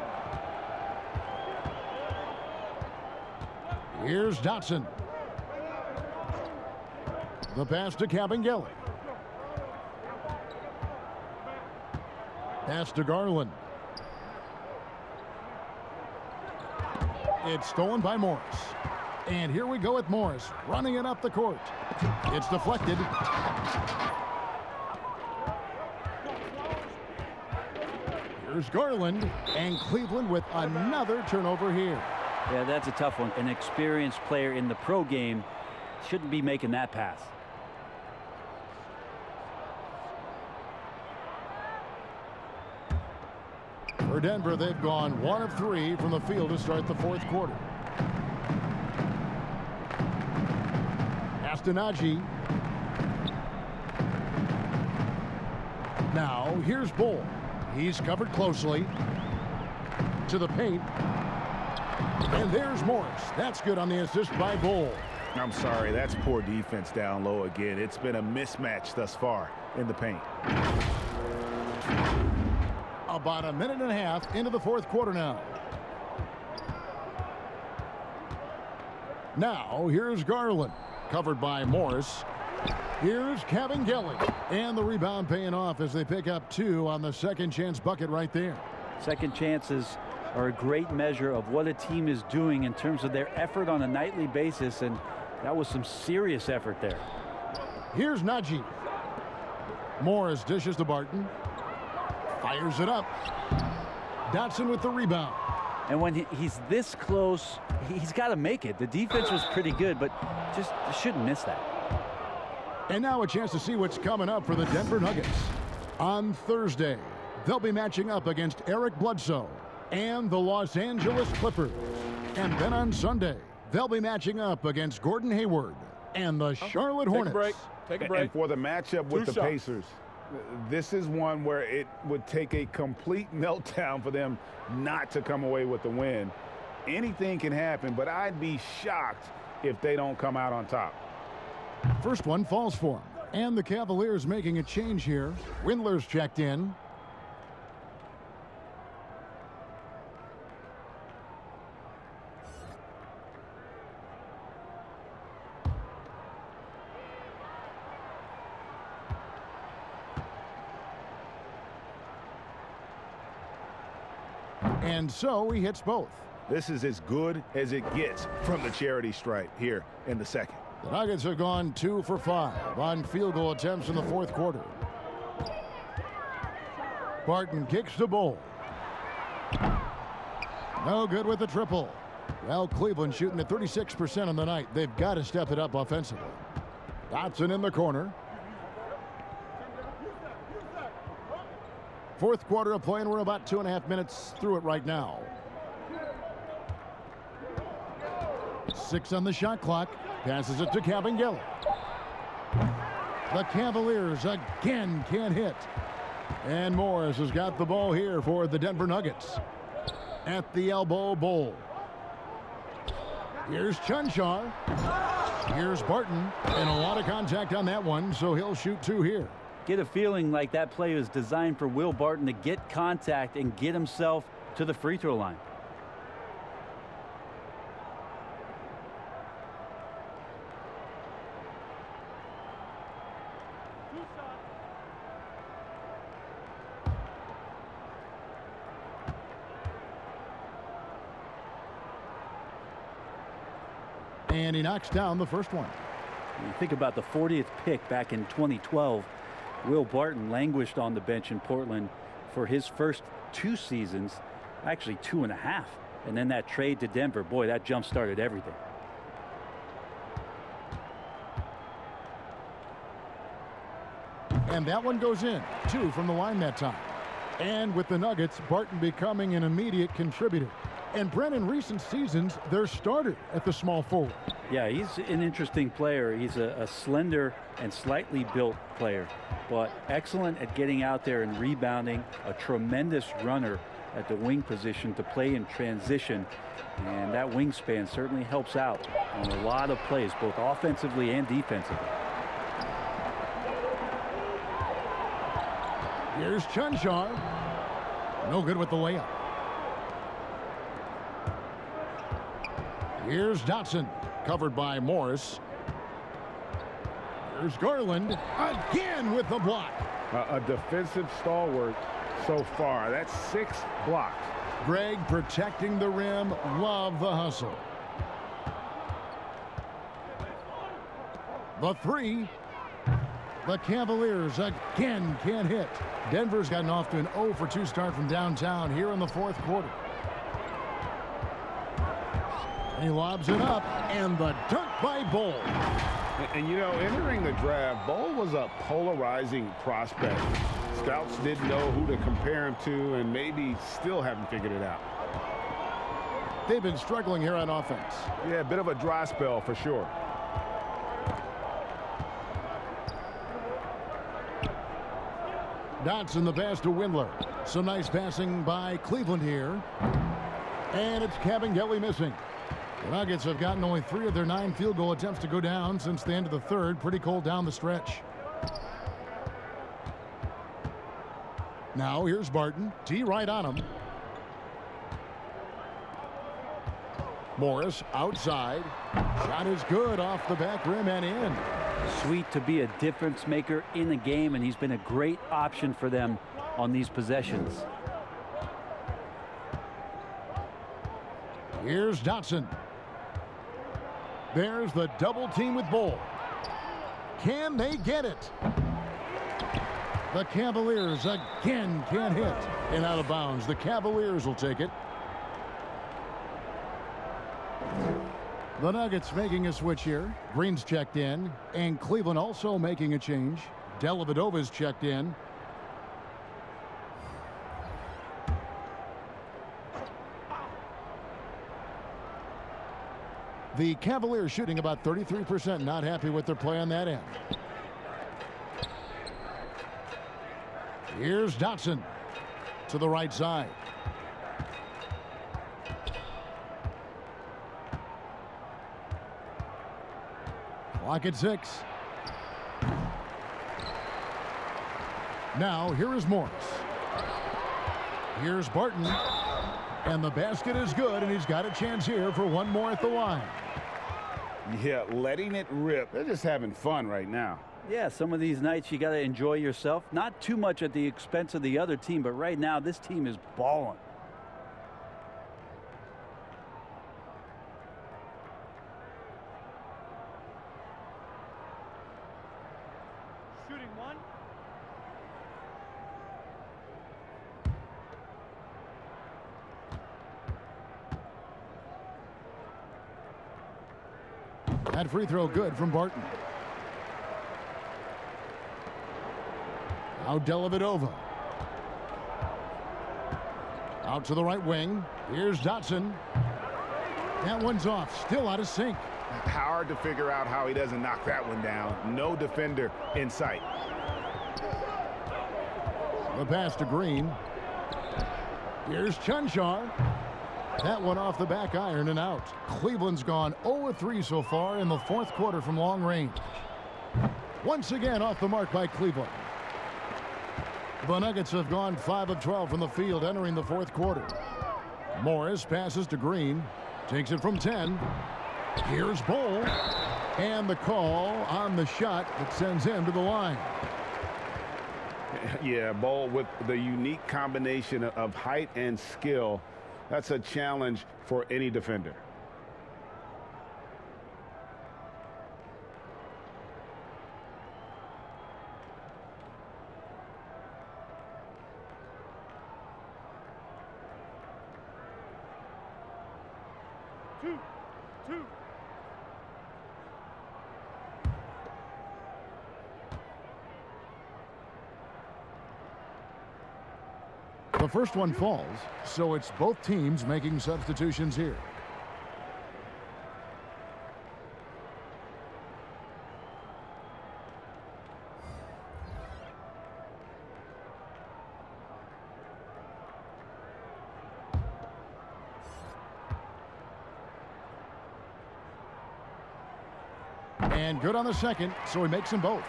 Here's Dotson. The pass to Cavaliers. Pass to Garland. It's stolen by Morris. And here we go with Morris running it up the court. It's deflected. Here's Garland, and Cleveland with another turnover here. Yeah, that's a tough one. An experienced player in the pro game shouldn't be making that pass. For Denver, they've gone 1 of 3 from the field to start the fourth quarter. Astonagi. Now, here's Bull. He's covered closely. To the paint. And there's Morris. That's good on the assist by Bull. I'm sorry, that's poor defense down low again. It's been a mismatch thus far in the paint. About a minute and a half into the fourth quarter now. Now, here's Garland. Covered by Morris. Here's Cavaliers. And the rebound paying off as they pick up 2 on the second chance bucket right there. Second chances are a great measure of what a team is doing in terms of their effort on a nightly basis, and that was some serious effort there. Here's Najee. Morris dishes to Barton. Fires it up. Dotson with the rebound. And when he's this close, he's got to make it. The defense was pretty good, but just shouldn't miss that. And now a chance to see what's coming up for the Denver Nuggets. On Thursday, they'll be matching up against Eric Bledsoe and the Los Angeles Clippers. And then on Sunday, they'll be matching up against Gordon Hayward and the Charlotte Hornets. Take a break. And for the matchup with the Pacers, this is one where it would take a complete meltdown for them not to come away with the win. Anything can happen, but I'd be shocked if they don't come out on top. First one falls for him. And the Cavaliers making a change here. Windler's checked in. And so he hits both. This is as good as it gets from the charity stripe here in the second. The Nuggets have gone 2 for 5 on field goal attempts in the fourth quarter. Barton kicks the Bull. No good with the triple. Well, Cleveland shooting at 36% on the night. They've got to step it up offensively. Dotson in the corner. Fourth quarter of play, and we're about 2.5 minutes through it right now. 6 on the shot clock. Passes it to Cavaliers. The Cavaliers again can't hit. And Morris has got the ball here for the Denver Nuggets. At the elbow, Bull. Here's Chunchar. Here's Barton. And a lot of contact on that one, so he'll shoot 2 here. Get a feeling like that play was designed for Will Barton to get contact and get himself to the free throw line. And he knocks down the first one. You think about the 40th pick back in 2012. Will Barton languished on the bench in Portland for his first 2 seasons, actually 2.5. And then that trade to Denver, boy, that jump started everything. And that one goes in. 2 from the line that time. And with the Nuggets, Barton becoming an immediate contributor. And Brent, in recent seasons, their starter at the small forward. Yeah, he's an interesting player. He's a slender and slightly built player, but excellent at getting out there and rebounding, a tremendous runner at the wing position to play in transition. And that wingspan certainly helps out on a lot of plays, both offensively and defensively. Here's Chunchar. No good with the layup. Here's Dotson, covered by Morris. Here's Garland, again with the block. A defensive stalwart so far. That's 6 blocks. Greg protecting the rim. Love the hustle. The 3. The Cavaliers again can't hit. Denver's gotten off to an 0 for 2 start from downtown here in the fourth quarter. He lobs it up, and the dunk by Bull. And you know, entering the draft, Bull was a polarizing prospect. Scouts didn't know who to compare him to, and maybe still haven't figured it out. They've been struggling here on offense. Yeah, a bit of a dry spell for sure. Dotson the pass to Windler. Some nice passing by Cleveland here. And it's Cavaliers missing. The Nuggets have gotten only 3 of their 9 field goal attempts to go down since the end of the third. Pretty cold down the stretch. Now here's Barton. T right on him. Morris outside. Shot is good off the back rim and in. Sweet to be a difference maker in the game, and he's been a great option for them on these possessions. Here's Dotson. There's the double team with Bull. Can they get it? The Cavaliers again can't hit. And out of bounds. The Cavaliers will take it. The Nuggets making a switch here. Green's checked in. And Cleveland also making a change. Dellavedova's checked in. The Cavaliers shooting about 33%. Not happy with their play on that end. Here's Dotson to the right side. Clock at 6. Now here is Morris. Here's Barton. And the basket is good, and he's got a chance here for one more at the line. Yeah, letting it rip. They're just having fun right now. Yeah, some of these nights you got to enjoy yourself. Not too much at the expense of the other team, but right now this team is balling. That free throw good from Barton. Now Dellavedova. Out to the right wing. Here's Dotson. That one's off. Still out of sync. Hard to figure out how he doesn't knock that one down. No defender in sight. The pass to Green. Here's Chunchar. That one off the back iron and out. Cleveland's gone 0-3 so far in the fourth quarter from long range. Once again off the mark by Cleveland. The Nuggets have gone 5 of 12 from the field entering the fourth quarter. Morris passes to Green. Takes it from 10. Here's Bol. And the call on the shot that sends him to the line. Yeah, Bol with the unique combination of height and skill. That's a challenge for any defender. Two. The first one falls, so it's both teams making substitutions here. And good on the second, so he makes them both.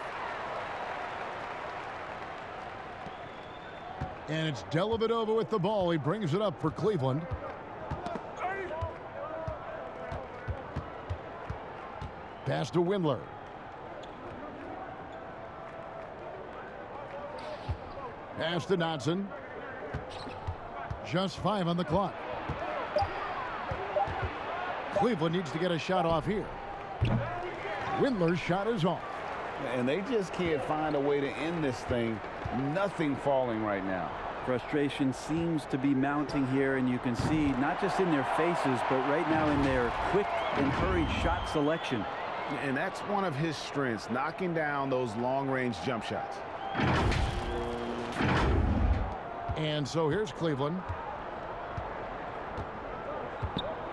And it's Dellavedova with the ball. He brings it up for Cleveland. Pass to Windler. Pass to Dotson. Just 5 on the clock. Cleveland needs to get a shot off here. Windler's shot is off. And they just can't find a way to end this thing. Nothing falling right now. Frustration seems to be mounting here, and you can see not just in their faces, but right now in their quick and hurried shot selection. And that's one of his strengths, knocking down those long-range jump shots. And so here's Cleveland.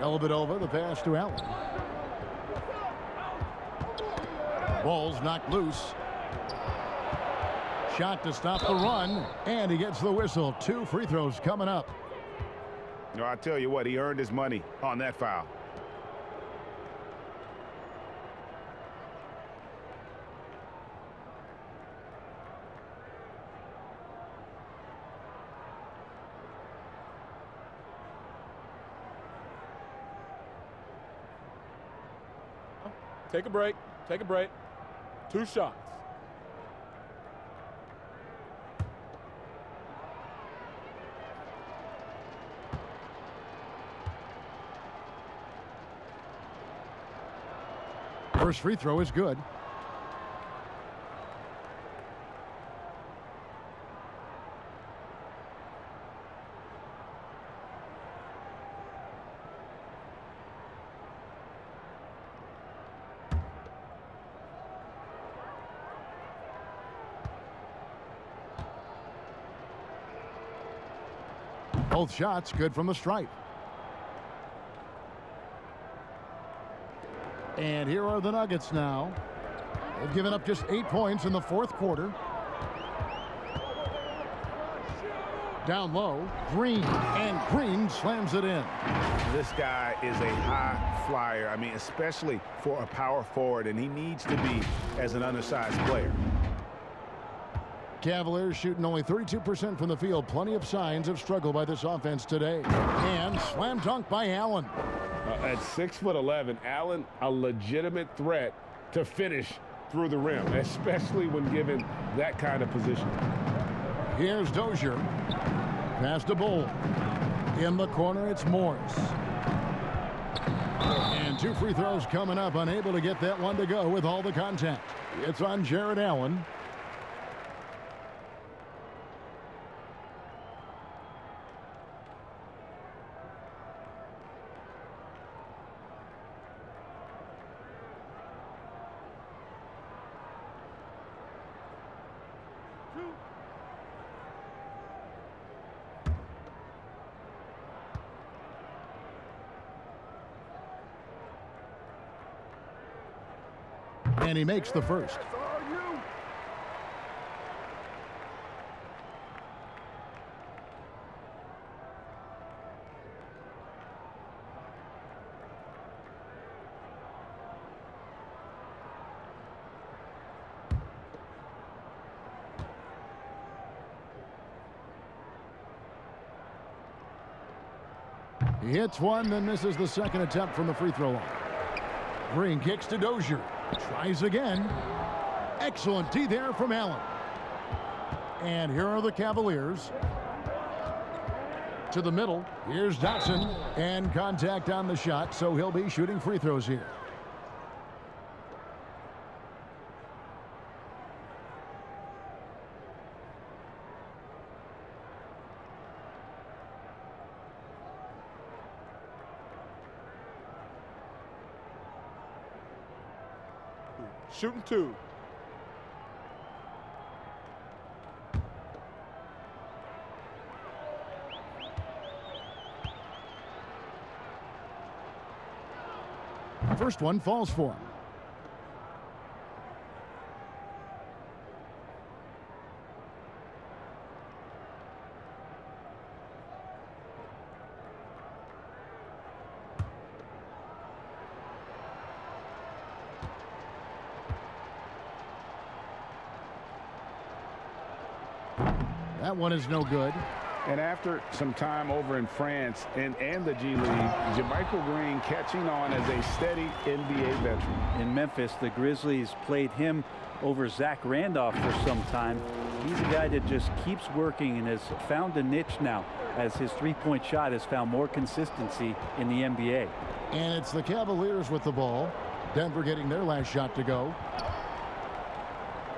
Dellavedova, the pass to Allen. Ball's knocked loose. Shot to stop the run, and he gets the whistle. 2 free throws coming up. No, I tell you what, he earned his money on that foul. Take a break. Take a break. 2 shots. First free throw is good. Both shots good from the stripe. And here are the Nuggets now. They've given up just 8 points in the fourth quarter. Down low, Green, and Green slams it in. This guy is a high flyer. I mean, especially for a power forward, and he needs to be as an undersized player. Cavaliers shooting only 32% from the field. Plenty of signs of struggle by this offense today. And slam dunk by Allen. At 6'11", Allen, a legitimate threat to finish through the rim, especially when given that kind of position. Here's Dozier. Pass to Bol. In the corner, it's Morris. And 2 free throws coming up. Unable to get that one to go with all the contact. It's on Jared Allen. And he makes the first. He hits one, then misses the second attempt from the free throw line. Green kicks to Dozier. Tries again. Excellent D there from Allen. And here are the Cavaliers. To the middle. Here's Dotson. And contact on the shot, so he'll be shooting free throws here. Shooting 2. First one falls for him. That one is no good. And after some time over in France and the G League, Jermichael Green catching on as a steady NBA veteran. In Memphis, the Grizzlies played him over Zach Randolph for some time. He's a guy that just keeps working and has found a niche now as his three-point shot has found more consistency in the NBA. And it's the Cavaliers with the ball. Denver getting their last shot to go.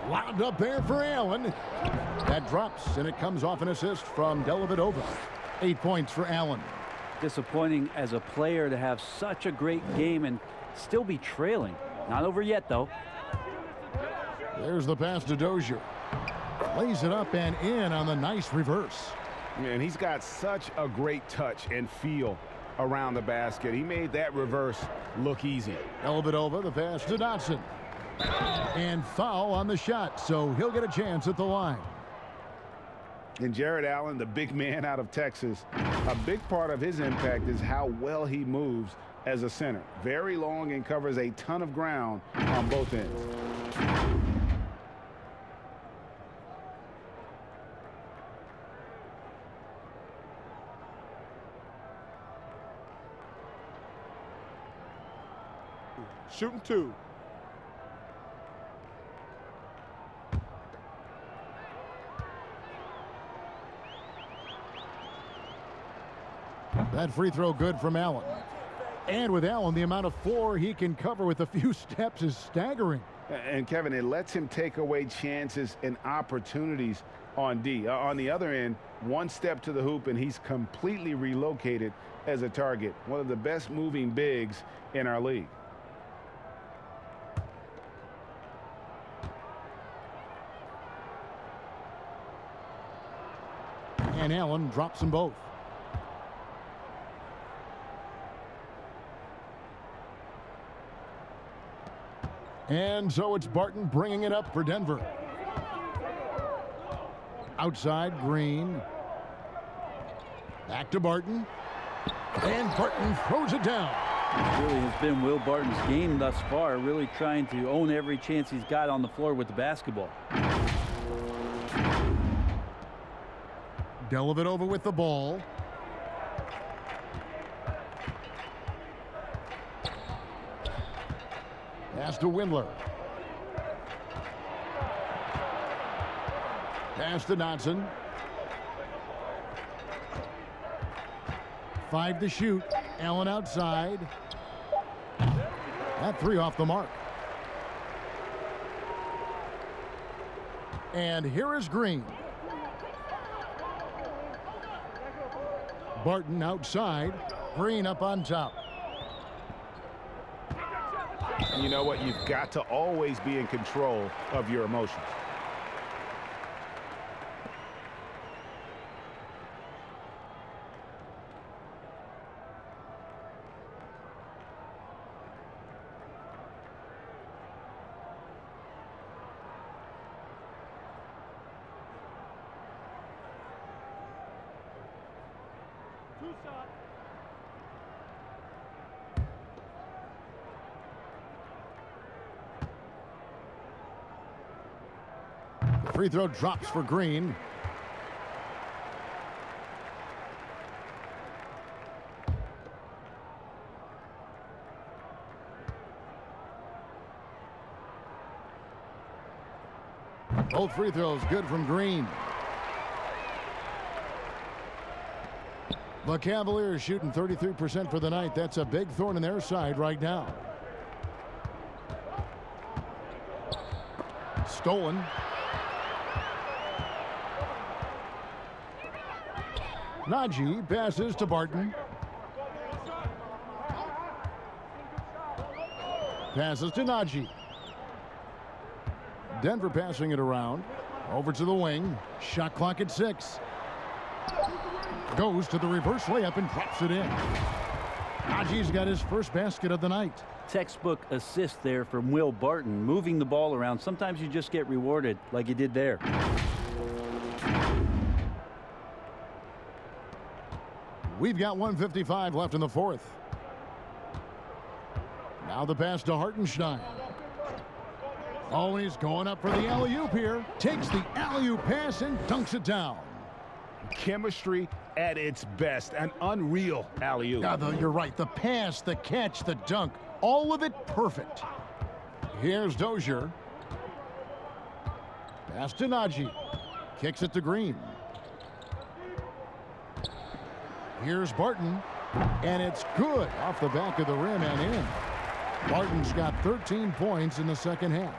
Wound up there for Allen. That drops, and it comes off an assist from Dellavedova. 8 points for Allen. Disappointing as a player to have such a great game and still be trailing. Not over yet, though. There's the pass to Dozier. Lays it up and in on the nice reverse. And he's got such a great touch and feel around the basket. He made that reverse look easy. Dellavedova, the pass to Dotson. And foul on the shot, so he'll get a chance at the line. And Jared Allen, the big man out of Texas, a big part of his impact is how well he moves as a center. Very long and covers a ton of ground on both ends. Shooting 2. That free throw good from Allen. And with Allen, the amount of floor he can cover with a few steps is staggering. And Kevin, it lets him take away chances and opportunities on D. On the other end, one step to the hoop and he's completely relocated as a target. One of the best moving bigs in our league. And Allen drops them both. And so it's Barton bringing it up for Denver. Outside, Green. Back to Barton. And Barton throws it down. It really has been Will Barton's game thus far, really trying to own every chance he's got on the floor with the basketball. Dellavedova with the ball. Pass to Windler. Pass to Dotson. 5 to shoot. Allen outside. That 3 off the mark. And here is Green. Barton outside. Green up on top. You know what? You've got to always be in control of your emotions. shots. The free throw drops for Green. Both free throws good from Green. The Cavaliers shooting 33% for the night. That's a big thorn in their side right now. Stolen. Najee passes to Barton. Passes to Najee. Denver passing it around. Over to the wing. Shot clock at 6. Goes to the reverse layup and drops it in. Najee's got his first basket of the night. Textbook assist there from Will Barton, moving the ball around. Sometimes you just get rewarded like he did there. We've got 1:55 left in the fourth. Now the pass to Hartenstein. Oh, he's going up for the alley-oop here. Takes the alley-oop pass and dunks it down. Chemistry at its best. An unreal alley-oop. Yeah, you're right. The pass, the catch, the dunk. All of it perfect. Here's Dozier. Pass to Najee. Kicks it to Green. Here's Barton. And it's good off the back of the rim and in. Barton's got 13 points in the second half.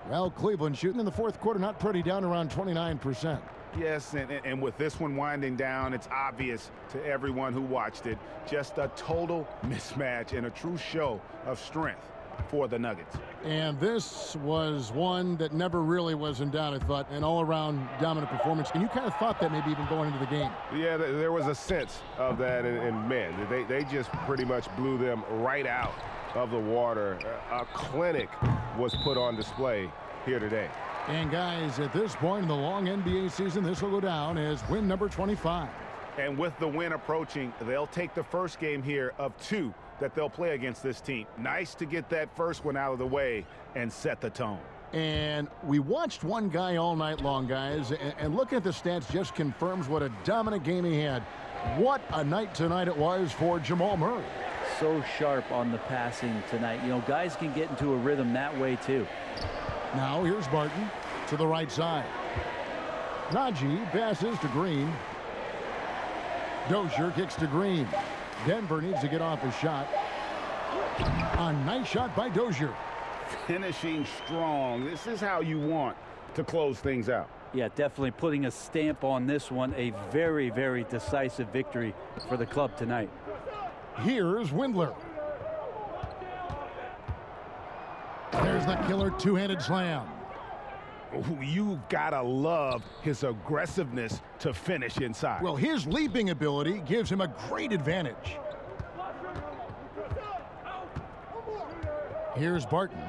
Well, Cleveland shooting in the fourth quarter, not pretty, down around 29%. Yes, and with this one winding down, it's obvious to everyone who watched it. Just a total mismatch and a true show of strength for the Nuggets. And this was one that never really was in doubt, I thought, an all-around dominant performance. And you kind of thought that maybe even going into the game. Yeah, there was a sense of that, and man, they just pretty much blew them right out of the water. A clinic was put on display here today. And guys, at this point in the long NBA season, this will go down as win number 25. And with the win approaching, they'll take the first game here of 2 that they'll play against this team. Nice to get that first one out of the way and set the tone. And we watched one guy all night long, guys, and looking at the stats just confirms what a dominant game he had. What a night tonight it was for Jamal Murray. So sharp on the passing tonight. You know, guys can get into a rhythm that way too. Now here's Barton to the right side. Najee passes to Green. Dozier kicks to Green. Denver needs to get off his shot. A nice shot by Dozier. Finishing strong. This is how you want to close things out. Yeah, definitely putting a stamp on this one. A very, very decisive victory for the club tonight. Here's Windler. There's the killer two-handed slam. Ooh, you gotta love his aggressiveness to finish inside. Well, his leaping ability gives him a great advantage. Here's Barton.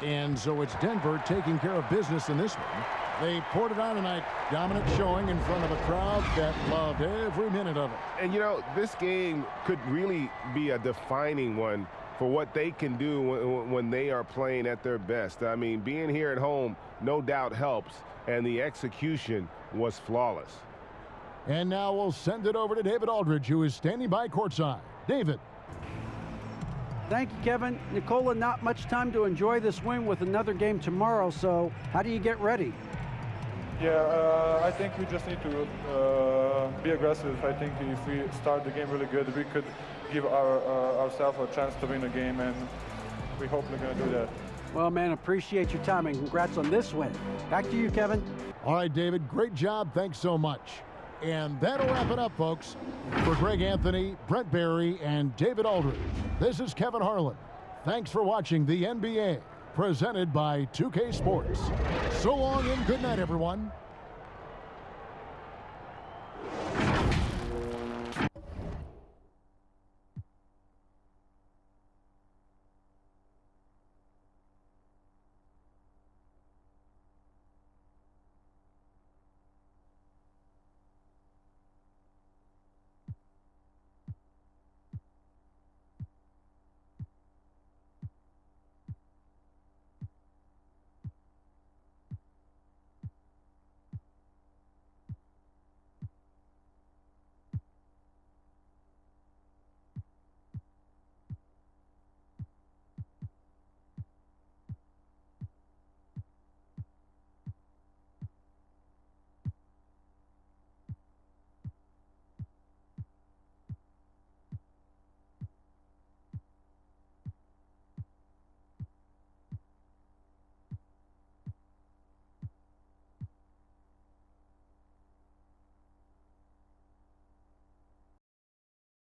And so it's Denver taking care of business in this one. They poured it on tonight. Dominant showing in front of a crowd that loved every minute of it. And, you know, this game could really be a defining one for what they can do when they are playing at their best. I mean, being here at home no doubt helps, and the execution was flawless. And now we'll send it over to David Aldridge, who is standing by courtside. David. Thank you, Kevin. Nicola, not much time to enjoy this win with another game tomorrow, so how do you get ready? Yeah, I think we just need to be aggressive. I think if we start the game really good, we could give ourselves a chance to win a game, and we hope we're going to do that. Well, man, appreciate your time, and congrats on this win. Back to you, Kevin. All right, David, great job. Thanks so much. And that'll wrap it up, folks. For Greg Anthony, Brent Barry, and David Aldridge, this is Kevin Harlan. Thanks for watching the NBA, presented by 2K Sports. So long and good night, everyone.